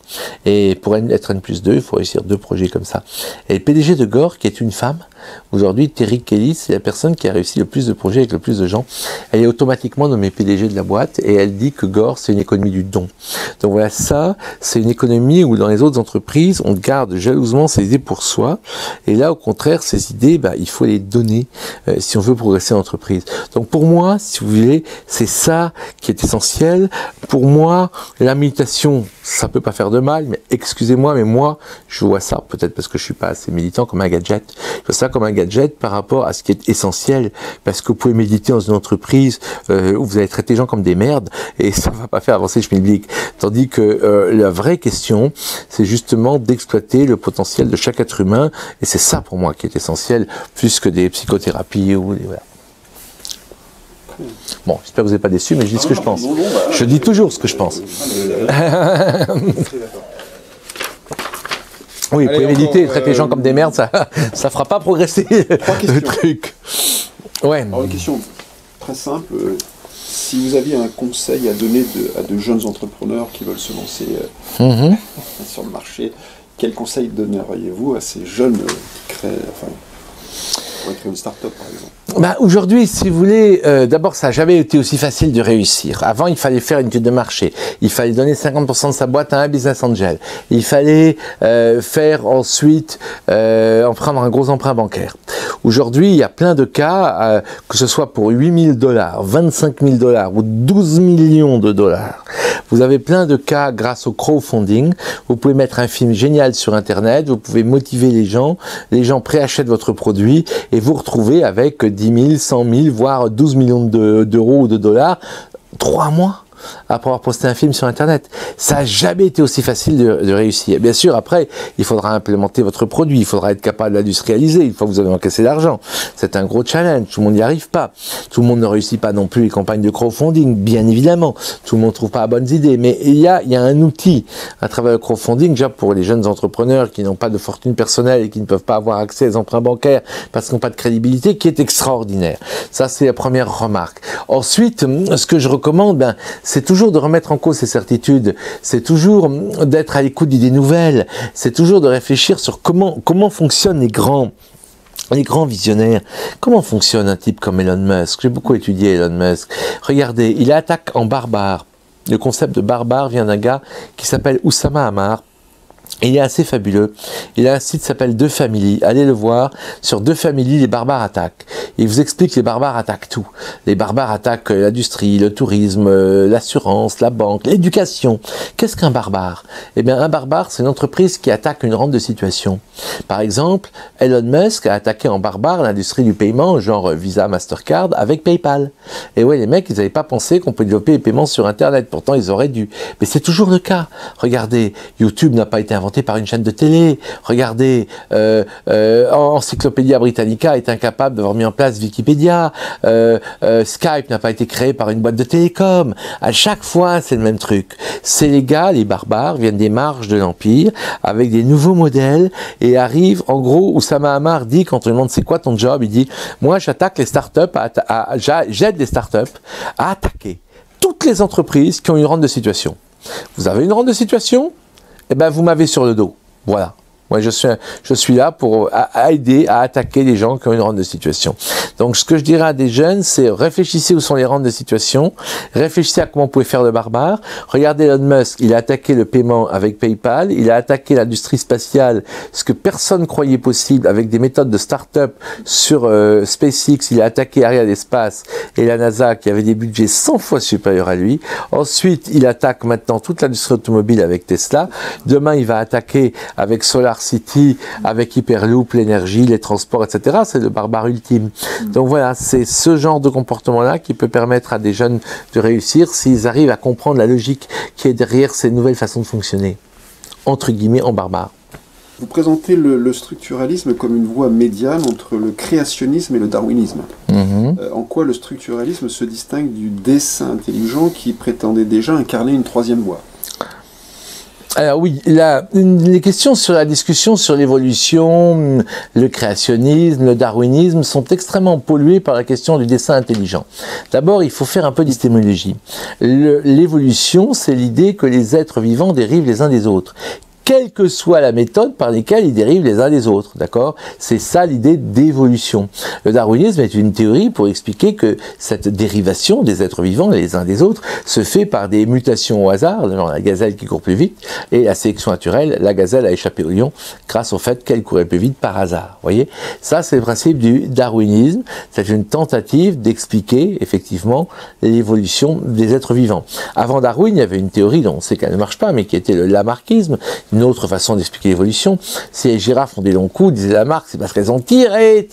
Speaker 2: Et pour être N+2, il faut réussir 2 projets comme ça. Et le PDG de Gore, qui est une femme, Aujourd'hui, Terry Kelly, c'est la personne qui a réussi le plus de projets avec le plus de gens. Elle est automatiquement nommée PDG de la boîte et elle dit que Gore, c'est une économie du don. Donc voilà, ça, c'est une économie où dans les autres entreprises, on garde jalousement ses idées pour soi. Et là, au contraire, ces idées, il faut les donner si on veut progresser en entreprise. Donc pour moi, si vous voulez, c'est ça qui est essentiel. Pour moi, la méditation, ça peut pas faire de mal, mais excusez-moi, mais moi, je vois ça, peut-être parce que je suis pas assez méditant, comme un gadget. Je vois ça comme un gadget par rapport à ce qui est essentiel, parce que vous pouvez méditer dans une entreprise où vous allez traiter les gens comme des merdes, et ça va pas faire avancer le schmilblick. Tandis que la vraie question, c'est justement d'exploiter le potentiel de chaque être humain, et c'est ça pour moi qui est essentiel, plus que des psychothérapies ou des... Voilà. Bon, j'espère que vous n'êtes pas déçus, mais je dis ce que je pense. Je dis toujours ce que je pense. Oui, vous pouvez méditer et traiter les gens comme des merdes, ça fera pas progresser le truc. Ouais.
Speaker 1: Alors, une question très simple. Si vous aviez un conseil à donner à de jeunes entrepreneurs qui veulent se lancer sur le marché, quel conseil donneriez-vous à ces jeunes qui créent, pour créer une start-up, par exemple?
Speaker 2: Aujourd'hui, si vous voulez, d'abord, ça n'a jamais été aussi facile de réussir. Avant, il fallait faire une étude de marché. Il fallait donner 50% de sa boîte à un business angel. Il fallait faire ensuite prendre un gros emprunt bancaire. Aujourd'hui, il y a plein de cas, que ce soit pour $8 000, $25 000 ou 12 millions de dollars. Vous avez plein de cas grâce au crowdfunding. Vous pouvez mettre un film génial sur Internet, vous pouvez motiver les gens préachètent votre produit et vous retrouvez avec 10 000, 100 000, voire 12 millions d'euros ou de dollars, 3 mois après avoir posté un film sur Internet. Ça n'a jamais été aussi facile de réussir. Bien sûr, après, il faudra implémenter votre produit, il faudra être capable d'industrialiser, une fois que vous avez encaissé l'argent. C'est un gros challenge, tout le monde n'y arrive pas. Tout le monde ne réussit pas non plus les campagnes de crowdfunding, bien évidemment. Tout le monde ne trouve pas les bonnes idées, mais il y a un outil à travers le crowdfunding, déjà pour les jeunes entrepreneurs qui n'ont pas de fortune personnelle et qui ne peuvent pas avoir accès aux emprunts bancaires parce qu'ils n'ont pas de crédibilité, qui est extraordinaire. Ça, c'est la première remarque. Ensuite, ce que je recommande, c'est toujours de remettre en cause ses certitudes, c'est toujours d'être à l'écoute d'idées nouvelles, c'est toujours de réfléchir sur comment fonctionnent les grands visionnaires. Comment fonctionne un type comme Elon Musk? J'ai beaucoup étudié Elon Musk. Regardez, il attaque en barbare. Le concept de barbare vient d'un gars qui s'appelle Oussama Ammar. Et il est assez fabuleux. Il a un site qui s'appelle 2Family. Allez le voir. Sur 2Family, les barbares attaquent. Et il vous explique que les barbares attaquent tout. Les barbares attaquent l'industrie, le tourisme, l'assurance, la banque, l'éducation. Qu'est-ce qu'un barbare? Eh bien, un barbare, c'est une entreprise qui attaque une rente de situation. Par exemple, Elon Musk a attaqué en barbare l'industrie du paiement, genre Visa, Mastercard, avec PayPal. Et ouais, les mecs, ils n'avaient pas pensé qu'on peut développer les paiements sur Internet. Pourtant, ils auraient dû. Mais c'est toujours le cas. Regardez, YouTube n'a pas été inventé par une chaîne de télé. Regardez, Encyclopédia Britannica est incapable d'avoir mis en place Wikipédia. Skype n'a pas été créé par une boîte de télécom. À chaque fois, c'est le même truc. C'est les gars, les barbares, viennent des marges de l'Empire avec des nouveaux modèles et arrivent, en gros, Oussama Ammar dit, quand on lui demande c'est quoi ton job, il dit, moi j'attaque les startups, j'aide les startups à attaquer toutes les entreprises qui ont une rente de situation. Vous avez une rente de situation? Eh ben, vous m'avez sur le dos. Voilà. Moi, je suis là pour aider à attaquer les gens qui ont une rente de situation. Donc, ce que je dirais à des jeunes, c'est réfléchissez où sont les rentes de situation, réfléchissez à comment vous pouvez faire de barbare. Regardez Elon Musk, il a attaqué le paiement avec PayPal, il a attaqué l'industrie spatiale, ce que personne croyait possible avec des méthodes de start-up sur SpaceX, il a attaqué Arianespace et la NASA qui avait des budgets 100 fois supérieurs à lui. Ensuite, il attaque maintenant toute l'industrie automobile avec Tesla. Demain, il va attaquer avec SolarCity, avec Hyperloop, l'énergie, les transports, etc. C'est le barbare ultime. Donc voilà, c'est ce genre de comportement-là qui peut permettre à des jeunes de réussir s'ils arrivent à comprendre la logique qui est derrière ces nouvelles façons de fonctionner, entre guillemets, en barbare.
Speaker 1: Vous présentez le structuralisme comme une voie médiane entre le créationnisme et le darwinisme. En quoi le structuralisme se distingue du dessin intelligent qui prétendait déjà incarner une troisième voie?
Speaker 2: Alors oui, les questions sur la discussion sur l'évolution, le créationnisme, le darwinisme sont extrêmement polluées par la question du dessin intelligent. D'abord, il faut faire un peu d'épistémologie. L'évolution, c'est l'idée que les êtres vivants dérivent les uns des autres. quelle que soit la méthode par laquelle ils dérivent les uns des autres, d'accord? C'est ça l'idée d'évolution. Le darwinisme est une théorie pour expliquer que cette dérivation des êtres vivants les uns des autres se fait par des mutations au hasard, genre la gazelle qui court plus vite, et la sélection naturelle, la gazelle a échappé au lion grâce au fait qu'elle courait plus vite par hasard. Vous voyez? Ça, c'est le principe du darwinisme. C'est une tentative d'expliquer, effectivement, l'évolution des êtres vivants. Avant Darwin, il y avait une théorie dont on sait qu'elle ne marche pas, mais qui était le lamarckisme, une autre façon d'expliquer l'évolution. Si les girafes ont des longs coups, disait Lamarck, c'est parce qu'elles ont tiré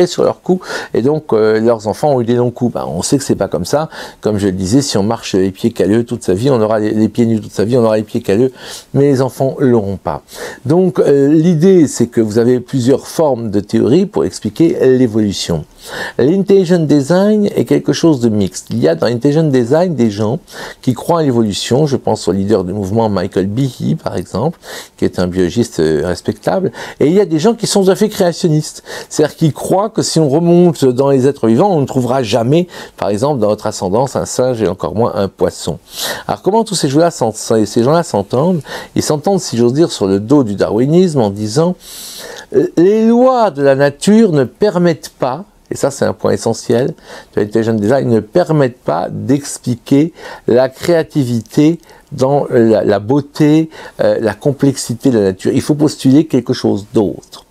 Speaker 2: sur leurs coups, et donc leurs enfants ont eu des longs coups. Ben, on sait que c'est pas comme ça. Comme je le disais, si on marche les pieds calleux toute sa vie, on aura les pieds nus toute sa vie, on aura les pieds calleux, mais les enfants l'auront pas. Donc l'idée, c'est que vous avez plusieurs formes de théories pour expliquer l'évolution. L'intelligent design est quelque chose de mixte. Il y a dans l'intelligent design des gens qui croient à l'évolution. Je pense au leader du mouvement Michael Behe, par exemple, qui est un biologiste respectable. Et il y a des gens qui sont tout à fait créationnistes. C'est-à-dire qu'ils croient que si on remonte dans les êtres vivants, on ne trouvera jamais, par exemple, dans notre ascendance, un singe et encore moins un poisson. Alors comment tous ces gens-là s'entendent? Ils s'entendent, si j'ose dire, sur le dos du darwinisme en disant les lois de la nature ne permettent pas, et ça c'est un point essentiel de l'intelligent design, ne permettent pas d'expliquer la créativité dans la beauté, la complexité de la nature. Il faut postuler quelque chose d'autre.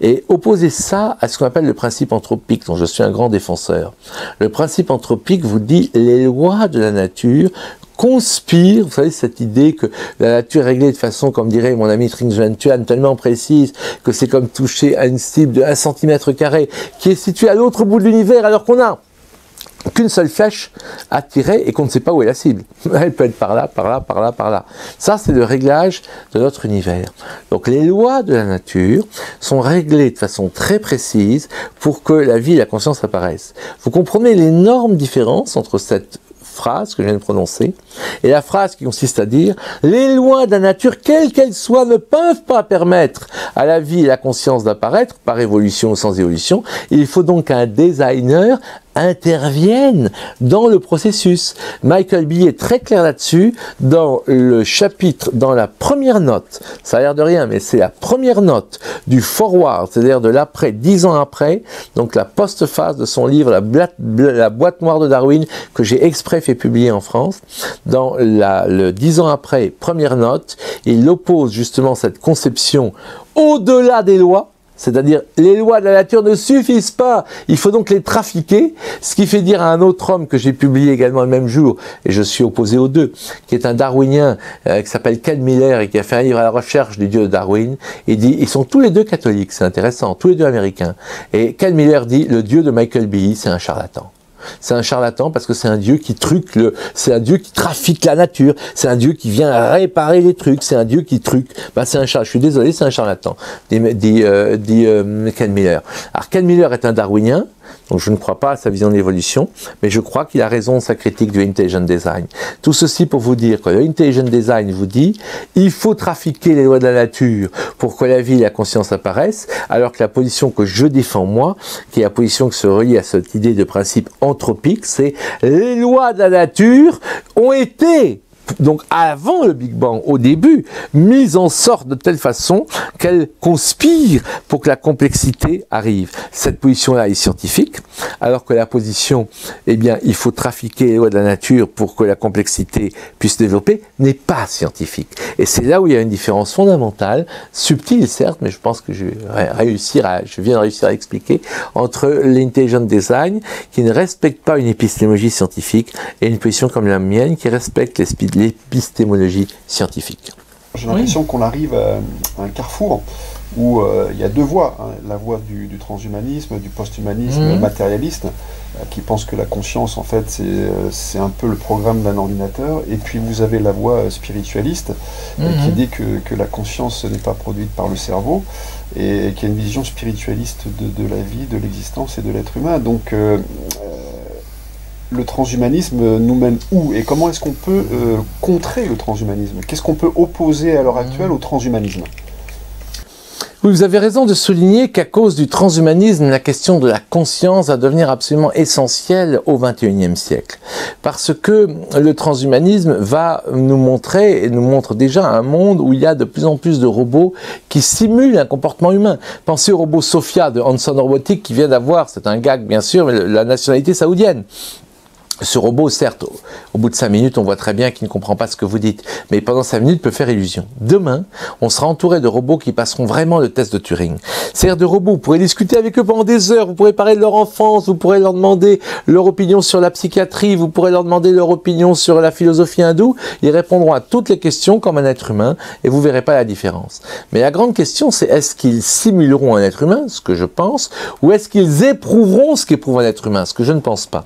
Speaker 2: Et opposer ça à ce qu'on appelle le principe anthropique, dont je suis un grand défenseur. Le principe anthropique vous dit les lois de la nature conspire, vous savez, cette idée que la nature est réglée de façon, comme dirait mon ami Trinch-Van tellement précise que c'est comme toucher à une cible de 1 cm² qui est située à l'autre bout de l'univers alors qu'on a qu'une seule flèche à tirer et qu'on ne sait pas où est la cible. Elle peut être par là, par là, par là, par là. Ça, c'est le réglage de notre univers. Donc les lois de la nature sont réglées de façon très précise pour que la vie et la conscience apparaissent. Vous comprenez l'énorme différence entre cette phrase que je viens de prononcer et la phrase qui consiste à dire les lois de la nature, quelles qu'elles soient, ne peuvent pas permettre à la vie et la conscience d'apparaître par évolution ou sans évolution. Il faut donc qu'un designer interviennent dans le processus. Michael Behe est très clair là-dessus dans le chapitre, dans la première note, ça a l'air de rien, mais c'est la première note du forward, c'est-à-dire de l'après, 10 ans après, donc la postface de son livre, la boîte noire de Darwin, que j'ai exprès fait publier en France. Dans le 10 ans après, première note, il oppose justement cette conception au-delà des lois. C'est-à-dire, les lois de la nature ne suffisent pas, il faut donc les trafiquer, ce qui fait dire à un autre homme que j'ai publié également le même jour, et je suis opposé aux deux, qui est un darwinien qui s'appelle Ken Miller et qui a fait un livre à la recherche du dieu de Darwin, il dit, ils sont tous les deux catholiques, c'est intéressant, tous les deux américains, et Ken Miller dit, le dieu de Michael Behe, c'est un charlatan. C'est un charlatan parce que c'est un dieu qui truque c'est un dieu qui trafique la nature, c'est un dieu qui vient réparer les trucs, c'est un dieu qui truque. Ben, c'est un je suis désolé, c'est un charlatan, dit Ken Miller. Alors Ken Miller est un darwinien, donc je ne crois pas à sa vision de l'évolution, mais je crois qu'il a raison dans sa critique du intelligent design. Tout ceci pour vous dire que le intelligent design vous dit il faut trafiquer les lois de la nature pour que la vie et la conscience apparaissent, alors que la position que je défends moi, qui est la position qui se relie à cette idée de principe anthropique, c'est les lois de la nature ont été, donc avant le Big Bang, au début, mise en sorte de telle façon qu'elle conspire pour que la complexité arrive. Cette position-là est scientifique, alors que la position, eh bien, il faut trafiquer les lois de la nature pour que la complexité puisse se développer, n'est pas scientifique. Et c'est là où il y a une différence fondamentale, subtile certes, mais je pense que je viens de réussir à expliquer, entre l'intelligent design, qui ne respecte pas une épistémologie scientifique, et une position comme la mienne, qui respecte l'épistémologie scientifique.
Speaker 1: J'ai l'impression qu'on arrive à un carrefour où il y a deux voies, hein, la voie du transhumanisme, du posthumanisme matérialiste, qui pense que la conscience, en fait, c'est un peu le programme d'un ordinateur, et puis vous avez la voie spiritualiste, qui dit que la conscience n'est pas produite par le cerveau, et qui a une vision spiritualiste de la vie, de l'existence et de l'être humain. Donc, le transhumanisme nous mène où? Et comment est-ce qu'on peut contrer le transhumanisme? Qu'est-ce qu'on peut opposer à l'heure actuelle au transhumanisme?
Speaker 2: Oui, vous avez raison de souligner qu'à cause du transhumanisme, la question de la conscience va devenir absolument essentielle au XXIe siècle. Parce que le transhumanisme va nous montrer, et nous montre déjà un monde où il y a de plus en plus de robots qui simulent un comportement humain. Pensez au robot Sophia de Hanson Robotics qui vient d'avoir, c'est un gag bien sûr, mais la nationalité saoudienne. Ce robot, certes, au bout de 5 minutes, on voit très bien qu'il ne comprend pas ce que vous dites, mais pendant 5 minutes, peut faire illusion. Demain, on sera entouré de robots qui passeront vraiment le test de Turing. C'est-à-dire de robots, vous pourrez discuter avec eux pendant des heures, vous pourrez parler de leur enfance, vous pourrez leur demander leur opinion sur la psychiatrie, vous pourrez leur demander leur opinion sur la philosophie hindoue, ils répondront à toutes les questions comme un être humain, et vous ne verrez pas la différence. Mais la grande question, c'est est-ce qu'ils simuleront un être humain, ce que je pense, ou est-ce qu'ils éprouveront ce qu'éprouve un être humain, ce que je ne pense pas.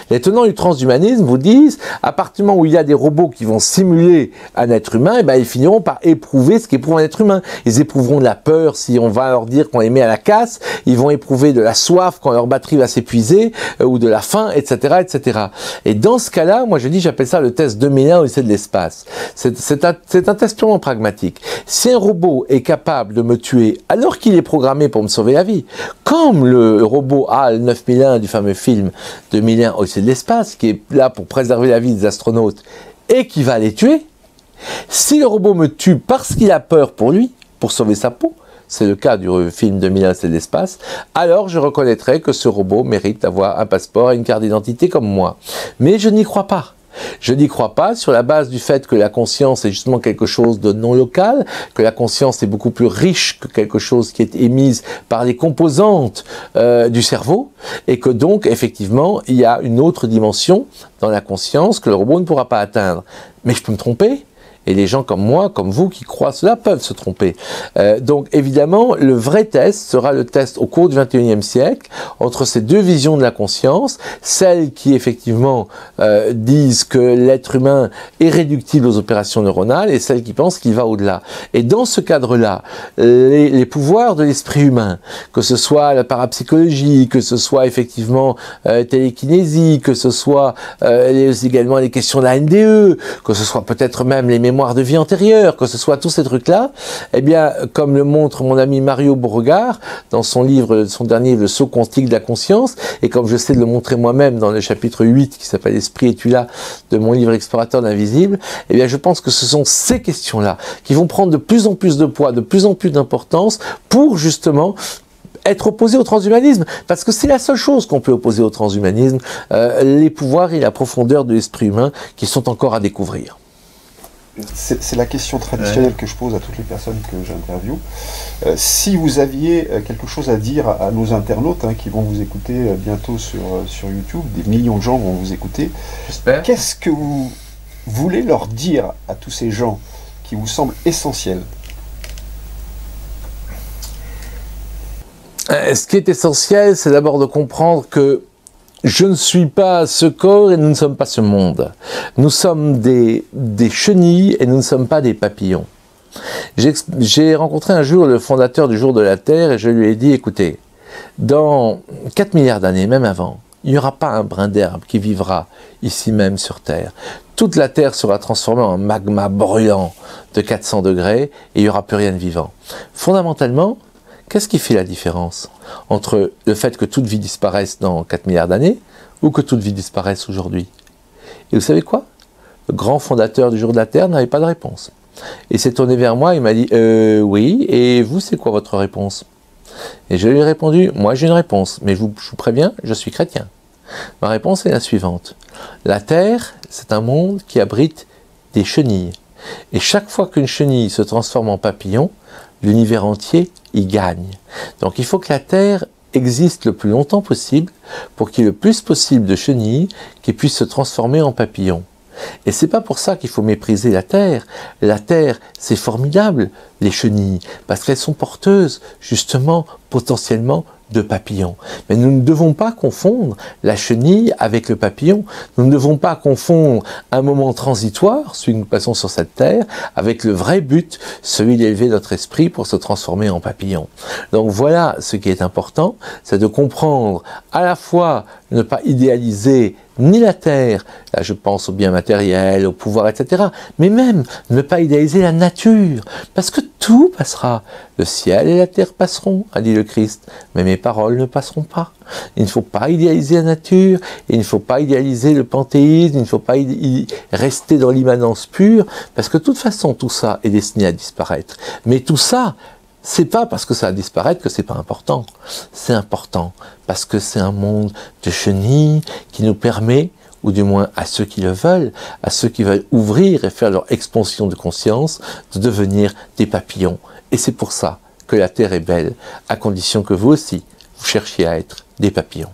Speaker 2: Les tenants du transhumanisme vous disent, à partir du moment où il y a des robots qui vont simuler un être humain, et ben ils finiront par éprouver ce qu'éprouve un être humain. Ils éprouveront de la peur si on va leur dire qu'on les met à la casse, ils vont éprouver de la soif quand leur batterie va s'épuiser, ou de la faim, etc., etc. Et dans ce cas-là, moi je dis, j'appelle ça le test 2001 au lycée de l'espace. C'est un test purement pragmatique. Si un robot est capable de me tuer alors qu'il est programmé pour me sauver la vie, comme le robot HAL 9001 du fameux film 2001 au lycée de l'espace, qui est là pour préserver la vie des astronautes et qui va les tuer, si le robot me tue parce qu'il a peur pour lui, pour sauver sa peau, c'est le cas du film 2001 c'est l'espace, alors je reconnaîtrai que ce robot mérite d'avoir un passeport et une carte d'identité comme moi. Mais je n'y crois pas. Je n'y crois pas sur la base du fait que la conscience est justement quelque chose de non local, que la conscience est beaucoup plus riche que quelque chose qui est émise par les composantes du cerveau, et que donc effectivement il y a une autre dimension dans la conscience que le robot ne pourra pas atteindre. Mais je peux me tromper. Et les gens comme moi, comme vous, qui croient cela, peuvent se tromper. Donc évidemment, le vrai test sera le test au cours du XXIe siècle, entre ces deux visions de la conscience, celles qui effectivement disent que l'être humain est réductible aux opérations neuronales, et celles qui pensent qu'il va au-delà. Et dans ce cadre-là, les pouvoirs de l'esprit humain, que ce soit la parapsychologie, que ce soit effectivement télékinésie, que ce soit également les questions de la NDE, que ce soit peut-être même les mémoire de vie antérieure, que ce soit tous ces trucs-là, eh bien, comme le montre mon ami Mario Beauregard dans son livre, son dernier livre, Le saut quantique de la conscience, et comme je sais de le montrer moi-même dans le chapitre 8 qui s'appelle Esprit es-tu là de mon livre Explorateur de l'invisible, eh bien, je pense que ce sont ces questions-là qui vont prendre de plus en plus de poids, de plus en plus d'importance pour justement être opposé au transhumanisme, parce que c'est la seule chose qu'on peut opposer au transhumanisme, les pouvoirs et la profondeur de l'esprit humain qui sont encore à découvrir.
Speaker 1: C'est la question traditionnelle que je pose à toutes les personnes que j'interviewe. Si vous aviez quelque chose à dire à nos internautes qui vont vous écouter bientôt sur YouTube, des millions de gens vont vous écouter, qu'est-ce que vous voulez leur dire à tous ces gens qui vous semblent essentiels?
Speaker 2: Ce qui est essentiel, c'est d'abord de comprendre que je ne suis pas ce corps et nous ne sommes pas ce monde. Nous sommes des chenilles et nous ne sommes pas des papillons. J'ai rencontré un jour le fondateur du Jour de la Terre et je lui ai dit, écoutez, dans 4 milliards d'années, même avant, il n'y aura pas un brin d'herbe qui vivra ici même sur Terre. Toute la Terre sera transformée en magma brûlant de 400 degrés et il n'y aura plus rien de vivant. Fondamentalement, qu'est-ce qui fait la différence entre le fait que toute vie disparaisse dans 4 milliards d'années ou que toute vie disparaisse aujourd'hui? Et vous savez quoi? Le grand fondateur du Jour de la Terre n'avait pas de réponse. Et s'est tourné vers moi, il m'a dit « Oui, et vous, c'est quoi votre réponse ?» Et je lui ai répondu « Moi, j'ai une réponse, mais je vous préviens, je suis chrétien. » Ma réponse est la suivante. La Terre, c'est un monde qui abrite des chenilles. Et chaque fois qu'une chenille se transforme en papillon, l'univers entier y gagne. Donc il faut que la Terre existe le plus longtemps possible pour qu'il y ait le plus possible de chenilles qui puissent se transformer en papillons. Et c'est pas pour ça qu'il faut mépriser la Terre. La Terre, c'est formidable, les chenilles, parce qu'elles sont porteuses, justement, potentiellement, de papillons. Mais nous ne devons pas confondre la chenille avec le papillon. Nous ne devons pas confondre un moment transitoire, celui que nous passons sur cette terre, avec le vrai but, celui d'élever notre esprit pour se transformer en papillon. Donc voilà ce qui est important, c'est de comprendre à la fois ne pas idéaliser ni la terre, là je pense au bien matériel, au pouvoir, etc., mais même ne pas idéaliser la nature, parce que tout passera. Le ciel et la terre passeront, a dit le Christ, mais mes paroles ne passeront pas. Il ne faut pas idéaliser la nature, il ne faut pas idéaliser le panthéisme, il ne faut pas rester dans l'immanence pure, parce que de toute façon, tout ça est destiné à disparaître. Mais tout ça, c'est pas parce que ça va disparaître que c'est pas important. C'est important parce que c'est un monde de chenilles qui nous permet, ou du moins à ceux qui le veulent, à ceux qui veulent ouvrir et faire leur expansion de conscience, de devenir des papillons. Et c'est pour ça que la Terre est belle, à condition que vous aussi, vous cherchiez à être des papillons.